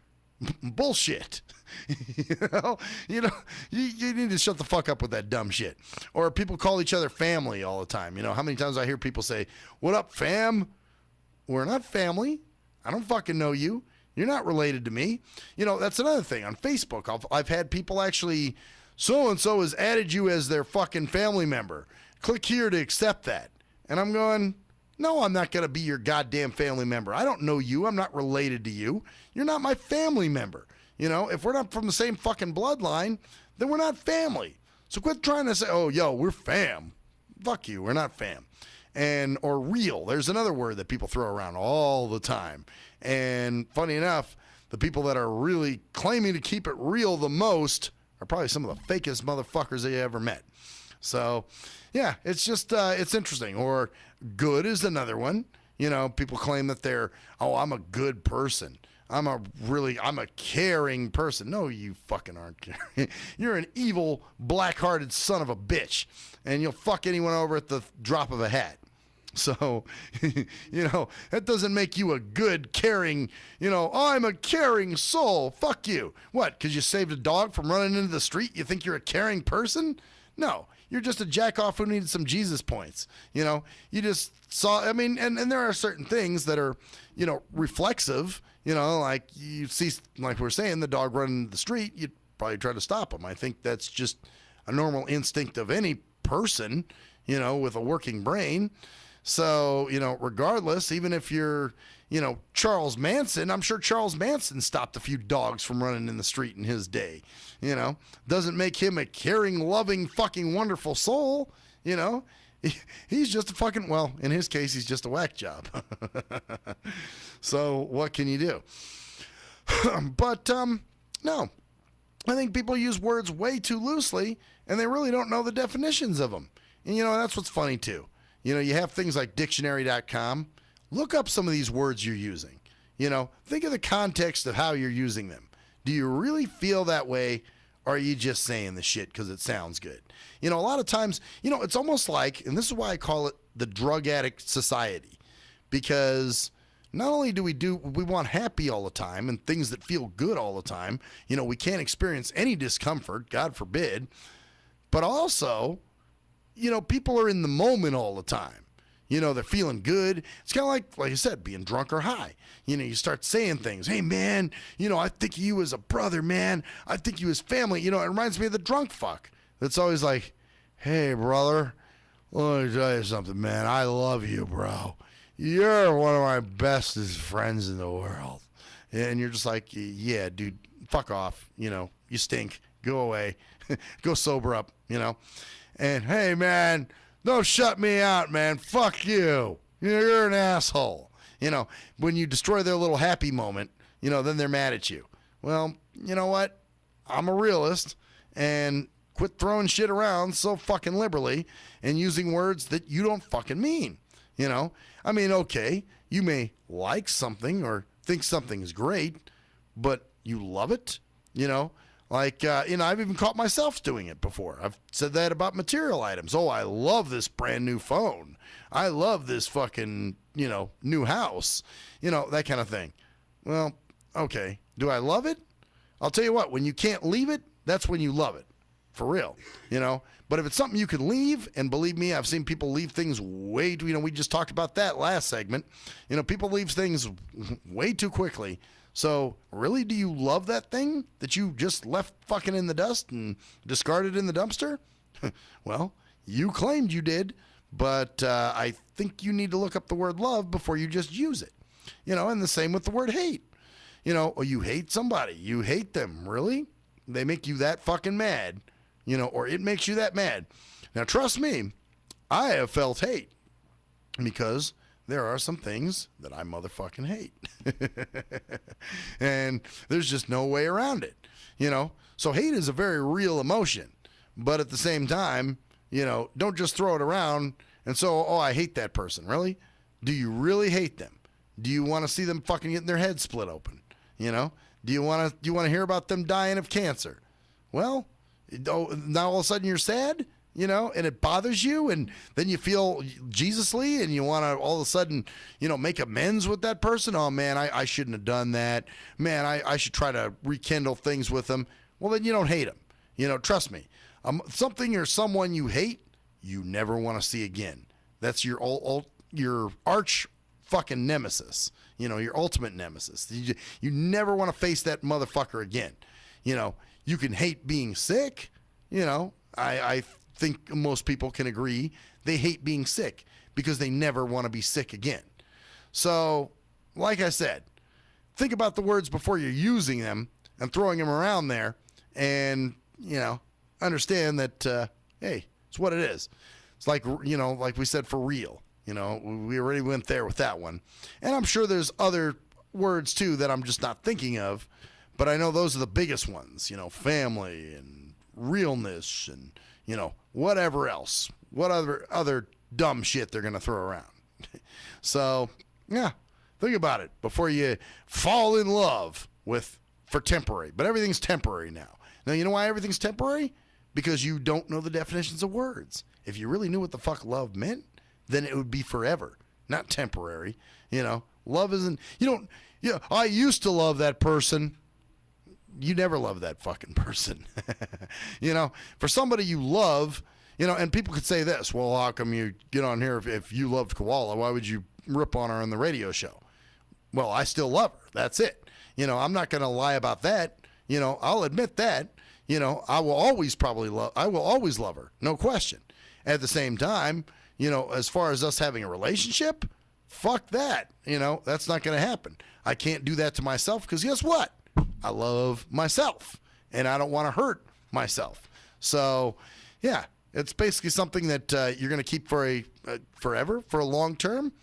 Bullshit. You need to shut the fuck up with that dumb shit. Or people call each other family all the time. You know, how many times I hear people say, what up, fam? We're not family. I don't fucking know you. You're not related to me. You know, that's another thing. On Facebook, I've had people actually, so-and-so has added you as their fucking family member. Click here to accept that. And I'm going, no, I'm not going to be your goddamn family member. I don't know you. I'm not related to you. You're not my family member. You know, if we're not from the same fucking bloodline, then we're not family. So quit trying to say, oh, yo, we're fam. Fuck you. We're not fam. Or real. There's another word that people throw around all the time. And funny enough, the people that are really claiming to keep it real the most are probably some of the fakest motherfuckers that you ever met. So, yeah, it's just, it's interesting. Or good is another one. You know, people claim that they're, oh, I'm a good person. I'm a caring person. No, you fucking aren't caring. You're an evil, black-hearted son of a bitch. And you'll fuck anyone over at the drop of a hat. So, you know, that doesn't make you a good, caring, you know, oh, I'm a caring soul. Fuck you. What, because you saved a dog from running into the street? You think you're a caring person? No. You're just a jack-off who needed some Jesus points. You know, you just saw, I mean, and there are certain things that are, you know, reflexive. You know, like you see, like we're saying, the dog running into the street, you'd probably try to stop him. I think that's just a normal instinct of any person, you know, with a working brain. So, you know, regardless, even if you're, you know, Charles Manson, I'm sure Charles Manson stopped a few dogs from running in the street in his day. You know, doesn't make him a caring, loving, fucking wonderful soul. You know, he's just a fucking, well, in his case, he's just a whack job. So what can you do? But, no, I think people use words way too loosely and they really don't know the definitions of them. And, you know, that's what's funny too. You know, you have things like dictionary.com. Look up some of these words you're using. You know, think of the context of how you're using them. Do you really feel that way, or are you just saying the shit because it sounds good? You know, a lot of times, you know, it's almost like, and this is why I call it the drug addict society, because not only do we want happy all the time and things that feel good all the time, you know, we can't experience any discomfort, God forbid, but also, you know, people are in the moment all the time. You know, they're feeling good. It's kind of like I said, being drunk or high. You know, you start saying things. Hey, man, you know, I think of you as a brother, man. I think of you as family. You know, it reminds me of the drunk fuck. That's always like, hey, brother, let me tell you something, man. I love you, bro. You're one of my bestest friends in the world. And you're just like, yeah, dude, fuck off. You know, you stink. Go away. Go sober up, you know. And, hey, man, don't shut me out, man. Fuck you. You're an asshole. You know, when you destroy their little happy moment, you know, then they're mad at you. Well, you know what? I'm a realist, and quit throwing shit around so fucking liberally and using words that you don't fucking mean. You know, I mean, okay, you may like something or think something is great, but you love it, you know? Like, you know, I've even caught myself doing it before. I've said that about material items. Oh, I love this brand new phone. I love this fucking, you know, new house. You know, that kind of thing. Well, okay. Do I love it? I'll tell you what, when you can't leave it, that's when you love it. for real, you know. But if it's something you can leave, and believe me, I've seen people leave things way too, you know, we just talked about that last segment. You know, people leave things way too quickly. So really, do you love that thing that you just left fucking in the dust and discarded in the dumpster? Well, you claimed you did, but I think you need to look up the word love before you just use it. You know, and the same with the word hate. You know, or you hate somebody. You hate them. Really? They make you that fucking mad. You know, or it makes you that mad. Now, trust me, I have felt hate because there are some things that I motherfucking hate. And there's just no way around it. You know, so hate is a very real emotion. But at the same time, you know, don't just throw it around and so, oh, I hate that person. Really? Do you really hate them? Do you want to see them fucking getting their head split open? You know? Do you want to hear about them dying of cancer? Well, now all of a sudden you're sad, you know, and it bothers you, and then you feel Jesusly, and you want to all of a sudden, you know, make amends with that person. Oh, man, I shouldn't have done that. Man, I should try to rekindle things with them. Well, then you don't hate them. You know, trust me. Something or someone you hate, you never want to see again. That's your arch fucking nemesis. You know, your ultimate nemesis. You never want to face that motherfucker again. You know, you can hate being sick. You know, I think most people can agree they hate being sick because they never want to be sick again. So, like I said, think about the words before you're using them and throwing them around there, and, you know, understand that, hey, it's what it is. It's like, you know, like we said, for real. You know, we already went there with that one. And I'm sure there's other words, too, that I'm just not thinking of. But I know those are the biggest ones. You know, family and realness and, you know, whatever else. What other dumb shit they're going to throw around. So, yeah, think about it before you fall in love for temporary. But everything's temporary now. Now, you know why everything's temporary? Because you don't know the definitions of words. If you really knew what the fuck love meant, then it would be forever, not temporary. You know, love isn't, I used to love that person. You never love that fucking person. You know, for somebody you love, you know, and people could say this, well, how come you get on here if you loved Koala? Why would you rip on her on the radio show? Well, I still love her. That's it. You know, I'm not going to lie about that. You know, I'll admit that. You know, I will always love her. No question. At the same time, you know, as far as us having a relationship, fuck that. You know, that's not going to happen. I can't do that to myself because guess what? I love myself and I don't want to hurt myself. So, yeah, it's basically something that you're going to keep for forever, for a long term,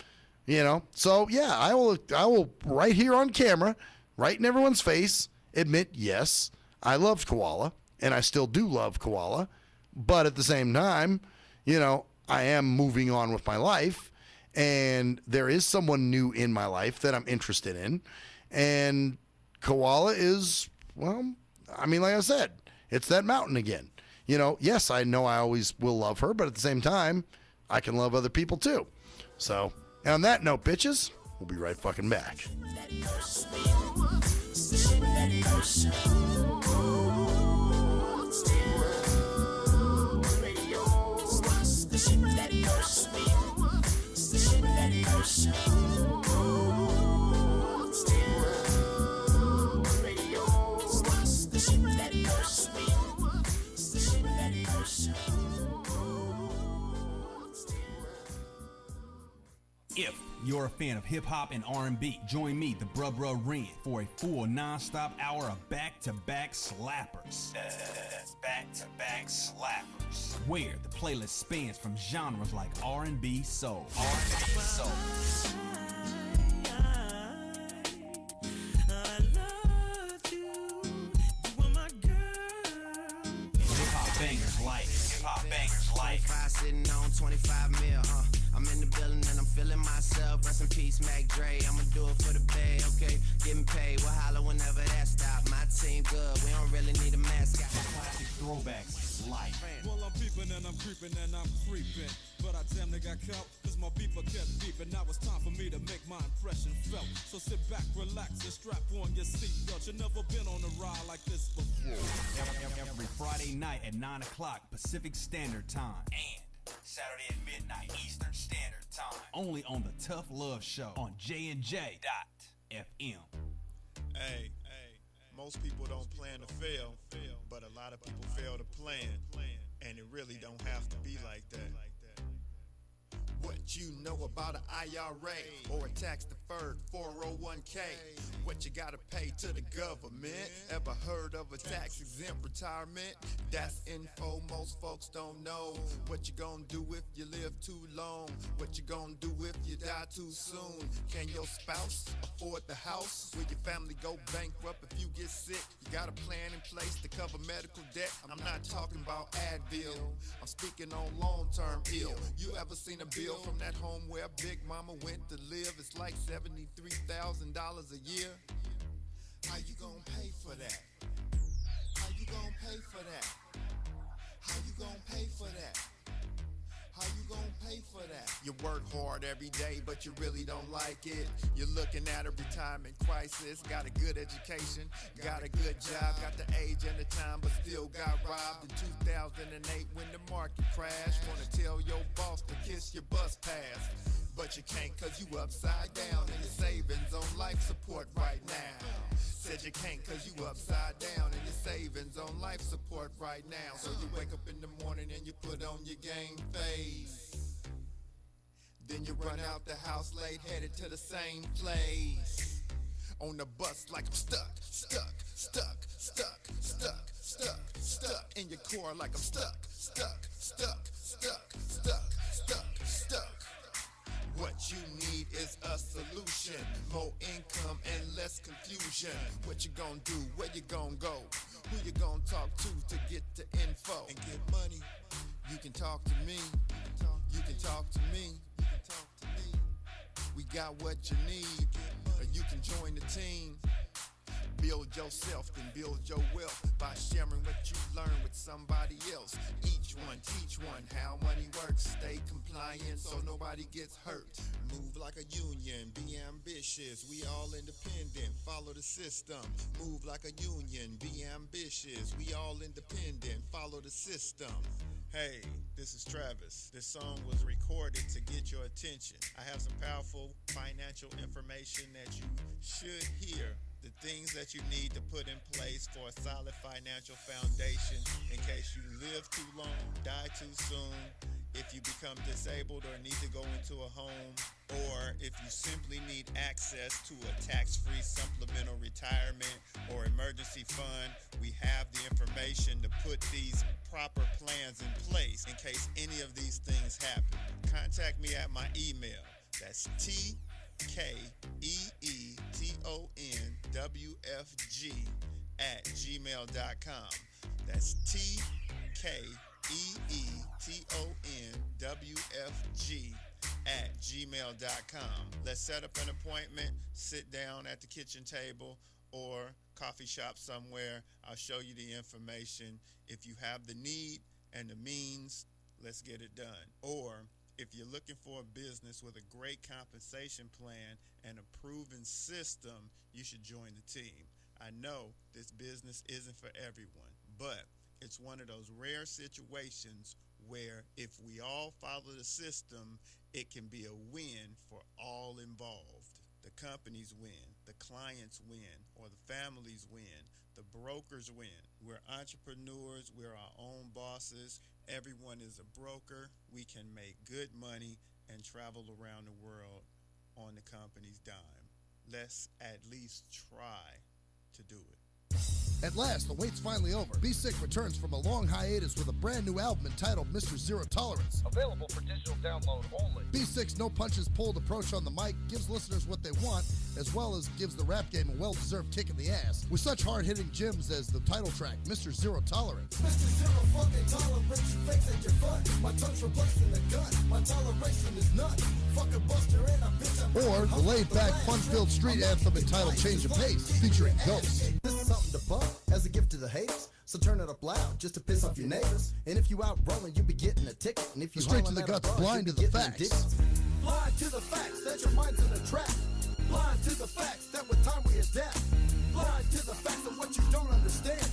you know. So, yeah, I will right here on camera, right in everyone's face, admit, yes, I loved Koala and I still do love Koala. But at the same time, you know, I am moving on with my life, and there is someone new in my life that I'm interested in, and Koala is, well, I mean, like I said, it's that mountain again. You know, yes, I know I always will love her, but at the same time, I can love other people too. So, on that note, bitches, we'll be right fucking back. If you're a fan of hip-hop and R&B, join me, the Bruh Ren, for a full non-stop hour of back-to-back slappers. Back-to-back slappers. Where the playlist spans from genres like R&B, soul. Hip-hop bangers like 25 sitting on 25 mil, I'm in the building and I'm feeling myself. Rest in peace, Mac Dre. I'ma do it for the pay, okay? Getting paid, we'll holler whenever that stop. My team good, we don't really need a mascot. Classic throwbacks like. Well, I'm peeping and I'm creeping and I'm creeping, but but I damn near got caught, cause my beeper kept beeping. Now it's time for me to make my impression felt. So sit back, relax, and strap on your seatbelt. You've never been on a ride like this before. Every Friday night at 9 o'clock Pacific Standard Time. And Saturday at midnight Eastern Standard Time. Only on the Tough Love Show on J&J.FM. Hey, most people don't plan to fail, but a lot of people fail to plan, and it really don't have to be like that. What you know about an IRA or a tax-deferred 401k? What you gotta pay to the government? Ever heard of a tax-exempt retirement? That's info most folks don't know. What you gonna do if you live too long? What you gonna do if you die too soon? Can your spouse afford the house? Will your family go bankrupt if you get sick? You got a plan in place to cover medical debt? I'm not talking about Advil, I'm speaking on long-term ill. You ever seen a bill from that home where Big Mama went to live? It's like $73,000 a year. How you gonna pay for that? How you gonna pay for that? How you gonna pay for that? How you gonna pay for that? You work hard every day, but you really don't like it. You're looking at a retirement crisis. Got a good education, got a good job, got the age and the time, but still got robbed in 2008 when the market crashed. Wanna tell your boss to kiss your bus pass, but you can't cause you upside down and your savings on life support right now. Said you can't cause you upside down and your savings on life support right now. So you wake up in the morning and you put on your game face. Then you run out the house late, headed to the same place. On the bus like I'm stuck in your core like I'm stuck. What you need is a solution, more income and less confusion. What you gonna do, where you gonna go, who you gonna talk to get the info and get money? You can talk to me, you can talk to me. We got what you need, or you can join the team. Build yourself, then build your wealth by sharing what you learn with somebody else. Each one, teach one how money works. Stay compliant so nobody gets hurt. Move like a union, be ambitious. We all independent, follow the system. Move like a union, be ambitious. We all independent, follow the system. Hey, this is Travis. This song was recorded to get your attention. I have some powerful financial information that you should hear. The things that you need to put in place for a solid financial foundation in case you live too long, die too soon, if you become disabled or need to go into a home, or if you simply need access to a tax-free supplemental retirement or emergency fund. We have the information to put these proper plans in place in case any of these things happen. Contact me at my email. That's TKEETONWFG@gmail.com. That's TKEETONWFG@gmail.com. Let's set up an appointment, sit down at the kitchen table or coffee shop somewhere. I'll show you the information. If you have the need and the means, let's get it done. Or if you're looking for a business with a great compensation plan and a proven system, you should join the team. I know this business isn't for everyone, but it's one of those rare situations where if we all follow the system, it can be a win for all involved. The companies win, the clients win, or the families win, the brokers win. We're entrepreneurs, we're our own bosses. Everyone is a broker. We can make good money and travel around the world on the company's dime. Let's at least try to do it. At last, the wait's finally over. Be Sick returns from a long hiatus with a brand new album entitled Mr. Zero Tolerance. Available for digital download only. Be Sick's no punches pulled approach on the mic gives listeners what they want, as well as gives the rap game a well-deserved kick in the ass, with such hard-hitting gems as the title track, Mr. Zero Tolerance. Mr. Zero fucking tolerance, you fakes at your fun. My tongue's replacing the gun. My toleration is none. Fucking buster and a bitch. Or the laid-back, fun-filled street anthem entitled Change of Pace, featuring Ghost. This is something the pump as a gift to the haters. So turn it up loud just to piss off your neighbors. And if you out rolling, you be getting a ticket. And if you Straight to hollering the at a guts, broad, blind you to be the getting facts. addicted. Blind to the facts that your mind's in a trap. Blind to the facts that with time we adapt. Blind to the facts of what you don't understand.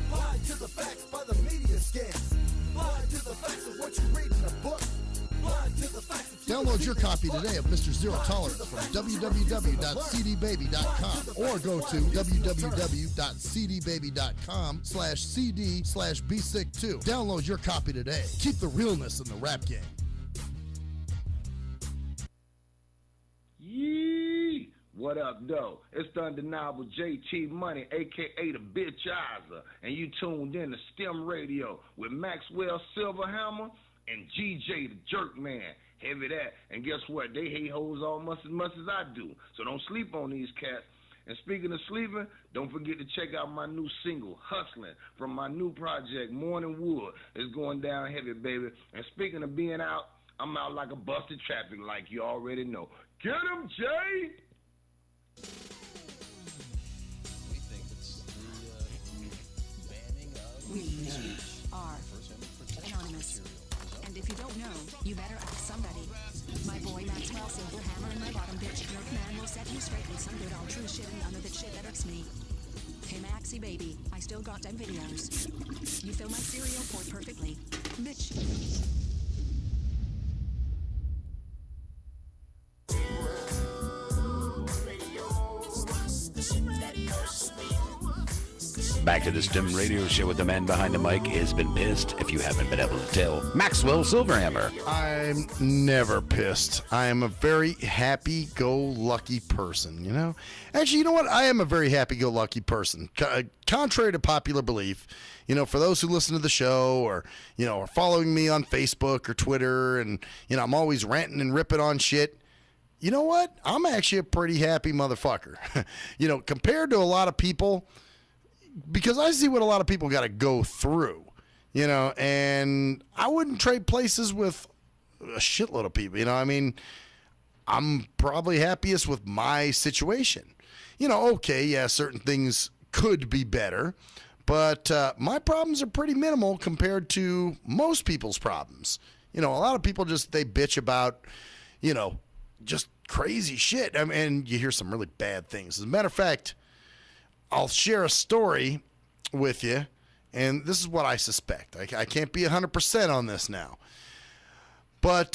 Blind to the facts by the media scans. Blind to the facts of what you read in a book. Blind to the facts of Download your copy today of Mr. Zero Tolerance from www.cdbaby.com or go to www.cdbaby.com/cd/bsick2. Download your copy today. Keep the realness in the rap game. Yee! What up, though? It's the undeniable JT Money, a.k.a. the Bitchizer, and you tuned in to STIM Radio with Maxwell Silverhammer and GJ the Jerk Man. Heavy that. And guess what? They hate hoes almost as much as I do. So don't sleep on these cats. And speaking of sleeping, don't forget to check out my new single, Hustling, from my new project, Morning Wood. It's going down heavy, baby. And speaking of being out, I'm out like a busted traffic like you already know. Get him, Jay! We think it's the banning of We are anonymous. And if you don't know, you better ask somebody. My boy Maxwell Silverhammer and my bottom bitch Jerk Man will set you straight with some good old true shit and none of that shit that irks me. Hey Maxie baby, I still got them videos. You fill my cereal port perfectly. Bitch. Back to the STIM Radio Show with the man behind the mic has been pissed, if you haven't been able to tell. Maxwell Silverhammer. I'm never pissed. I am a very happy-go-lucky person, you know? Actually, you know what? I am a very happy-go-lucky person. Contrary to popular belief, you know, for those who listen to the show or, you know, are following me on Facebook or Twitter and, you know, I'm always ranting and ripping on shit. You know what? I'm actually a pretty happy motherfucker. You know, compared to a lot of people, because I see what a lot of people got to go through, you know, and I wouldn't trade places with a shitload of people, you know. I mean, I'm probably happiest with my situation. You know, okay, yeah, certain things could be better, but my problems are pretty minimal compared to most people's problems. You know, a lot of people just, they bitch about, you know, just crazy shit. I mean, and you hear some really bad things. As a matter of fact, I'll share a story with you, and this is what I suspect. I can't be 100% on this now. But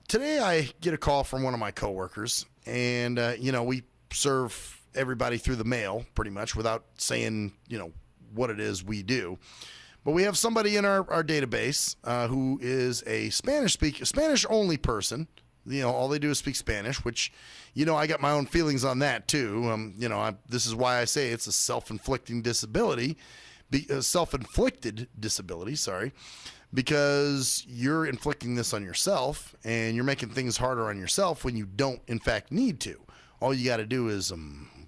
today I get a call from one of my coworkers, and, you know, we serve everybody through the mail pretty much without saying, you know, what it is we do. But we have somebody in our database who is a Spanish-only person. You know, all they do is speak Spanish, which, you know, I got my own feelings on that, too. You know, this is why I say it's a self-inflicted disability, sorry, because you're inflicting this on yourself, and you're making things harder on yourself when you don't, in fact, need to. All you got to do is,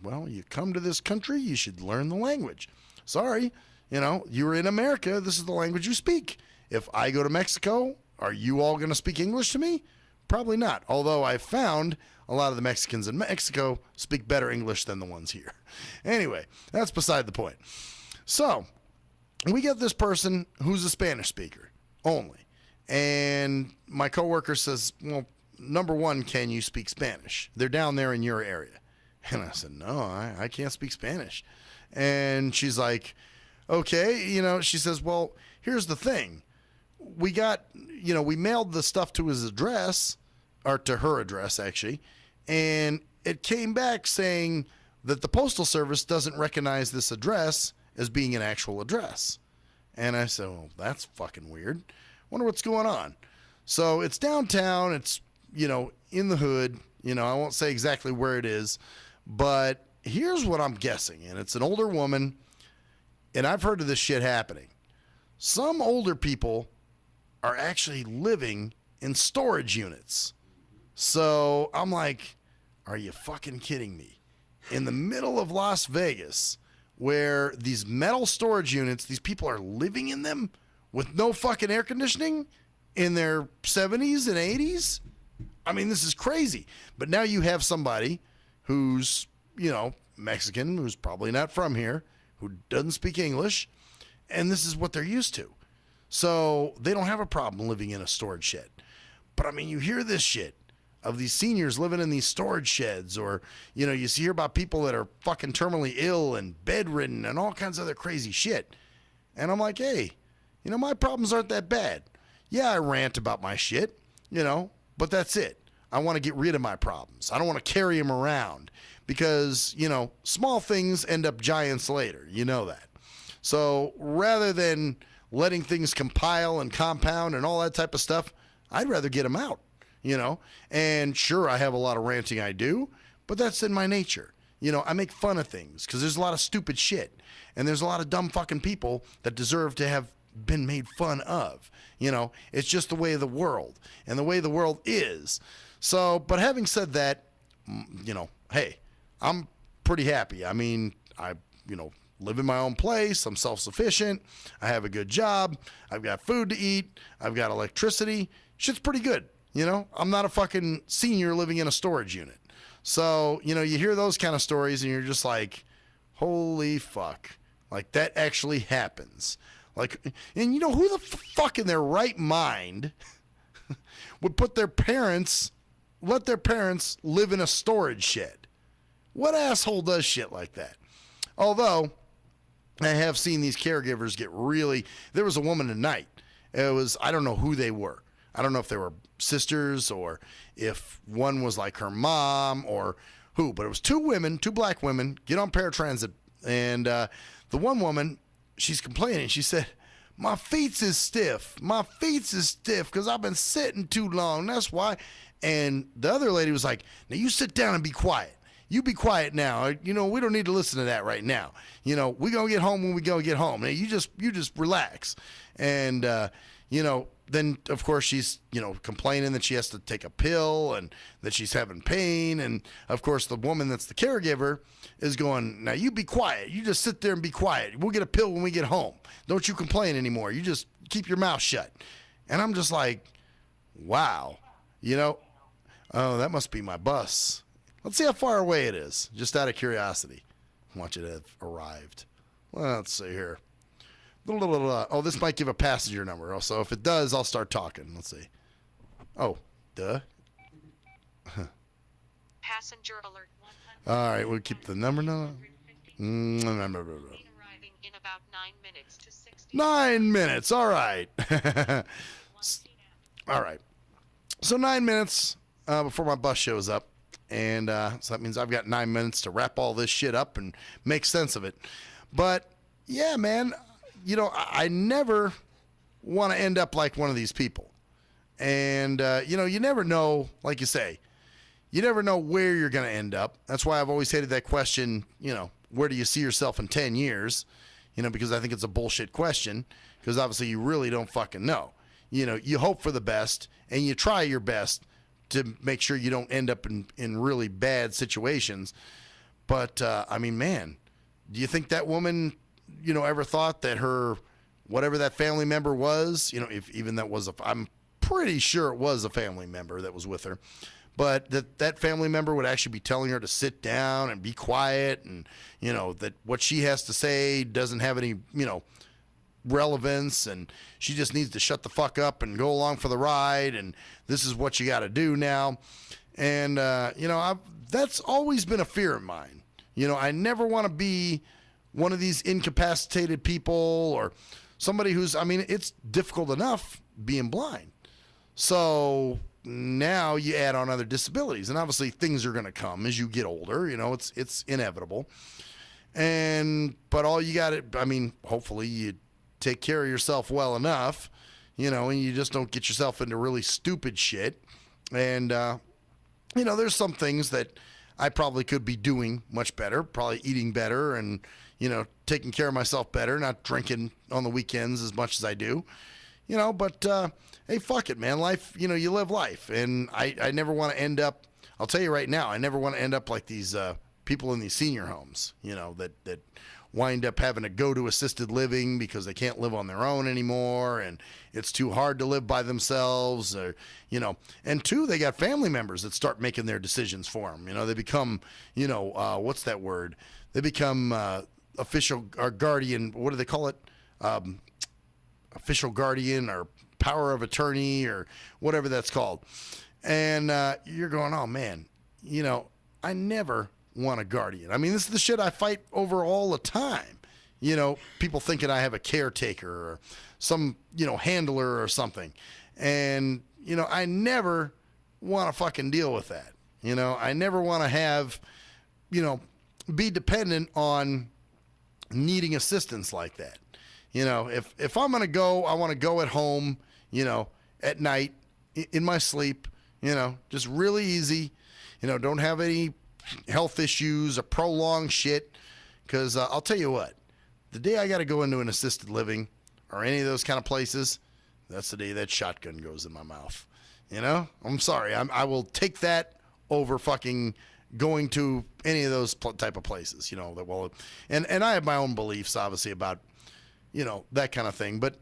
well, you come to this country, you should learn the language. Sorry, you know, you're in America, this is the language you speak. If I go to Mexico, are you all going to speak English to me? Probably not, although I found a lot of the Mexicans in Mexico speak better English than the ones here. Anyway, that's beside the point. So, we get this person who's a Spanish speaker only, and my coworker says, well, number one, can you speak Spanish? They're down there in your area. And I said, no, I can't speak Spanish. And she's like, okay, you know, she says, well, here's the thing. We got, you know, we mailed the stuff to his address, or to her address, actually, and it came back saying that the Postal Service doesn't recognize this address as being an actual address. And I said, well, that's fucking weird. Wonder what's going on. So it's downtown. It's, you know, in the hood. You know, I won't say exactly where it is, but here's what I'm guessing. And it's an older woman, and I've heard of this shit happening. Some older people are actually living in storage units. So I'm like, are you fucking kidding me? In the middle of Las Vegas, where these metal storage units, these people are living in them with no fucking air conditioning in their 70s and 80s? I mean, this is crazy. But now you have somebody who's, you know, Mexican, who's probably not from here, who doesn't speak English, and this is what they're used to. So they don't have a problem living in a storage shed. But I mean, you hear this shit of these seniors living in these storage sheds, or, you know, you hear about people that are fucking terminally ill and bedridden and all kinds of other crazy shit. And I'm like, hey, you know, my problems aren't that bad. Yeah, I rant about my shit, you know, but that's it. I want to get rid of my problems. I don't want to carry them around because, you know, small things end up giants later. You know that. So rather than letting things compile and compound and all that type of stuff, I'd rather get them out, you know. And sure, I have a lot of ranting I do, but that's in my nature. You know, I make fun of things because there's a lot of stupid shit. And there's a lot of dumb fucking people that deserve to have been made fun of. You know, it's just the way of the world and the way the world is. So, but having said that, you know, hey, I'm pretty happy. I mean, I, you know, live in my own place. I'm self-sufficient. I have a good job. I've got food to eat. I've got electricity. Shit's pretty good. You know, I'm not a fucking senior living in a storage unit. So, you know, you hear those kind of stories and you're just like, holy fuck. Like, that actually happens. Like, and you know, who the fuck in their right mind would put their parents, let their parents live in a storage shed? What asshole does shit like that? Although, I have seen these caregivers get really, there was a woman tonight. It was, I don't know who they were. I don't know if they were sisters or if one was like her mom or who, but it was two women, two black women, get on paratransit. And the one woman, she's complaining. She said, my feet is stiff. My feet is stiff because I've been sitting too long. That's why. And the other lady was like, now you sit down and be quiet. You be quiet now. You know, we don't need to listen to that right now. You know, we're going to get home when we go get home. Now, you just relax. And, you know, then, of course, she's, you know, complaining that she has to take a pill and that she's having pain. And, of course, the woman that's the caregiver is going, now, you be quiet. You just sit there and be quiet. We'll get a pill when we get home. Don't you complain anymore. You just keep your mouth shut. And I'm just like, wow. You know, oh, that must be my bus. Let's see how far away it is, just out of curiosity. I want you to have arrived. Well, let's see here. Oh, this might give a passenger number. So if it does, I'll start talking. Let's see. Oh, duh. Passenger alert. All right, we'll keep the number now. Arriving in about 9 minutes to 60. 9 minutes. All right. All right. So 9 minutes before my bus shows up. And so that means I've got 9 minutes to wrap all this shit up and make sense of it. But, yeah, man, you know, I never want to end up like one of these people. And, you know, you never know, like you say, you never know where you're going to end up. That's why I've always hated that question, you know, where do you see yourself in 10 years? You know, because I think it's a bullshit question, because obviously you really don't fucking know. You know, you hope for the best and you try your best to make sure you don't end up in really bad situations. But, I mean, man, do you think that woman, you know, ever thought that her, whatever that family member was, you know, if even that was I'm pretty sure it was a family member that was with her, but that family member would actually be telling her to sit down and be quiet and, you know, that what she has to say doesn't have any, you know, relevance and she just needs to shut the fuck up and go along for the ride and this is what you got to do now. And, you know, that's always been a fear of mine. You know, I never want to be one of these incapacitated people or somebody who's, I mean, it's difficult enough being blind. So now you add on other disabilities and obviously things are going to come as you get older, you know, it's inevitable. But all you got to, I mean, hopefully you take care of yourself well enough, you know, and you just don't get yourself into really stupid shit. And, you know, there's some things that I probably could be doing much better, probably eating better and, you know, taking care of myself better, not drinking on the weekends as much as I do, you know, but, hey, fuck it, man. Life, you know, you live life. And I never want to end up, I'll tell you right now, I never want to end up like these people in these senior homes, you know, that wind up having to go to assisted living because they can't live on their own anymore and it's too hard to live by themselves, or, you know, and two, they got family members that start making their decisions for them. You know, they become, you know, what's that word? They become official or guardian, what do they call it? Official guardian or power of attorney or whatever that's called. And you're going, oh, man, you know, I never want a guardian. I mean, this is the shit I fight over all the time. You know, people thinking I have a caretaker or some, you know, handler or something. And, you know, I never want to fucking deal with that. You know, I never want to have, you know, be dependent on needing assistance like that. You know, if I'm going to go, I want to go at home, you know, at night in my sleep, you know, just really easy, you know, don't have any health issues or prolonged shit. Because I'll tell you what, the day I got to go into an assisted living or any of those kind of places, that's the day that shotgun goes in my mouth. You know, I'm sorry. I will take that over fucking going to any of those type of places, you know, that will, and I have my own beliefs, obviously, about, you know, that kind of thing. But,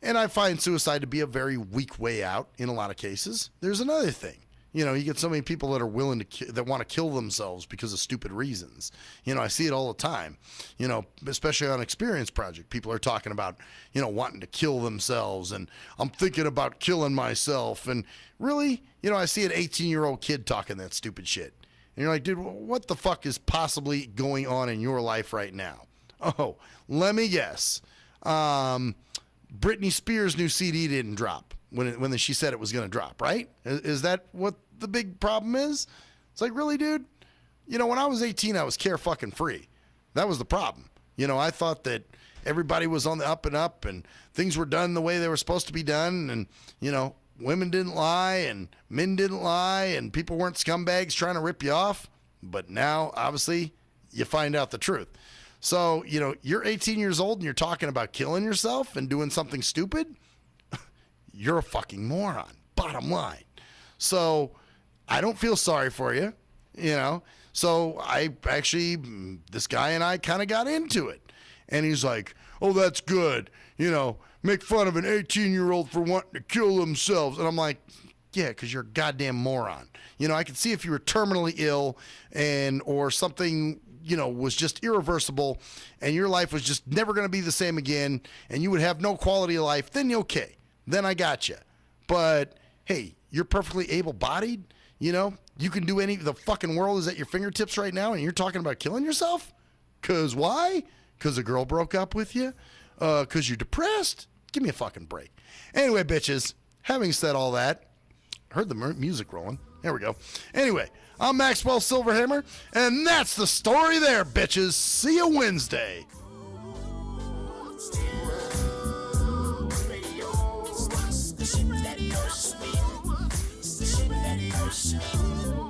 and I find suicide to be a very weak way out in a lot of cases. There's another thing. You know, you get so many people that are willing to, that want to kill themselves because of stupid reasons. You know, I see it all the time, you know, especially on Experience Project. People are talking about, you know, wanting to kill themselves and I'm thinking about killing myself. And really, you know, I see an 18-year-old kid talking that stupid shit. And you're like, dude, what the fuck is possibly going on in your life right now? Oh, let me guess. Britney Spears' new CD didn't drop when she said it was going to drop, right? Is that what the big problem is? It's like, really, dude? You know, when I was 18, I was care fucking free. That was the problem. You know, I thought that everybody was on the up and up and things were done the way they were supposed to be done. And, you know, women didn't lie and men didn't lie and people weren't scumbags trying to rip you off. But now, obviously, you find out the truth. So, you know, you're 18 years old and you're talking about killing yourself and doing something stupid. You're a fucking moron, bottom line. So I don't feel sorry for you, you know. So I actually, this guy and I kind of got into it. And he's like, oh, that's good. You know, make fun of an 18-year-old for wanting to kill themselves. And I'm like, yeah, because you're a goddamn moron. You know, I could see if you were terminally ill and or something, you know, was just irreversible and your life was just never going to be the same again and you would have no quality of life, then okay. Then I got you. But, hey, you're perfectly able-bodied. You know, you can do the fucking world is at your fingertips right now, and you're talking about killing yourself? Because why? Because a girl broke up with you? Because you're depressed? Give me a fucking break. Anyway, bitches, having said all that, I heard the music rolling. There we go. Anyway, I'm Maxwell Silverhammer, and that's the story there, bitches. See you Wednesday. Show.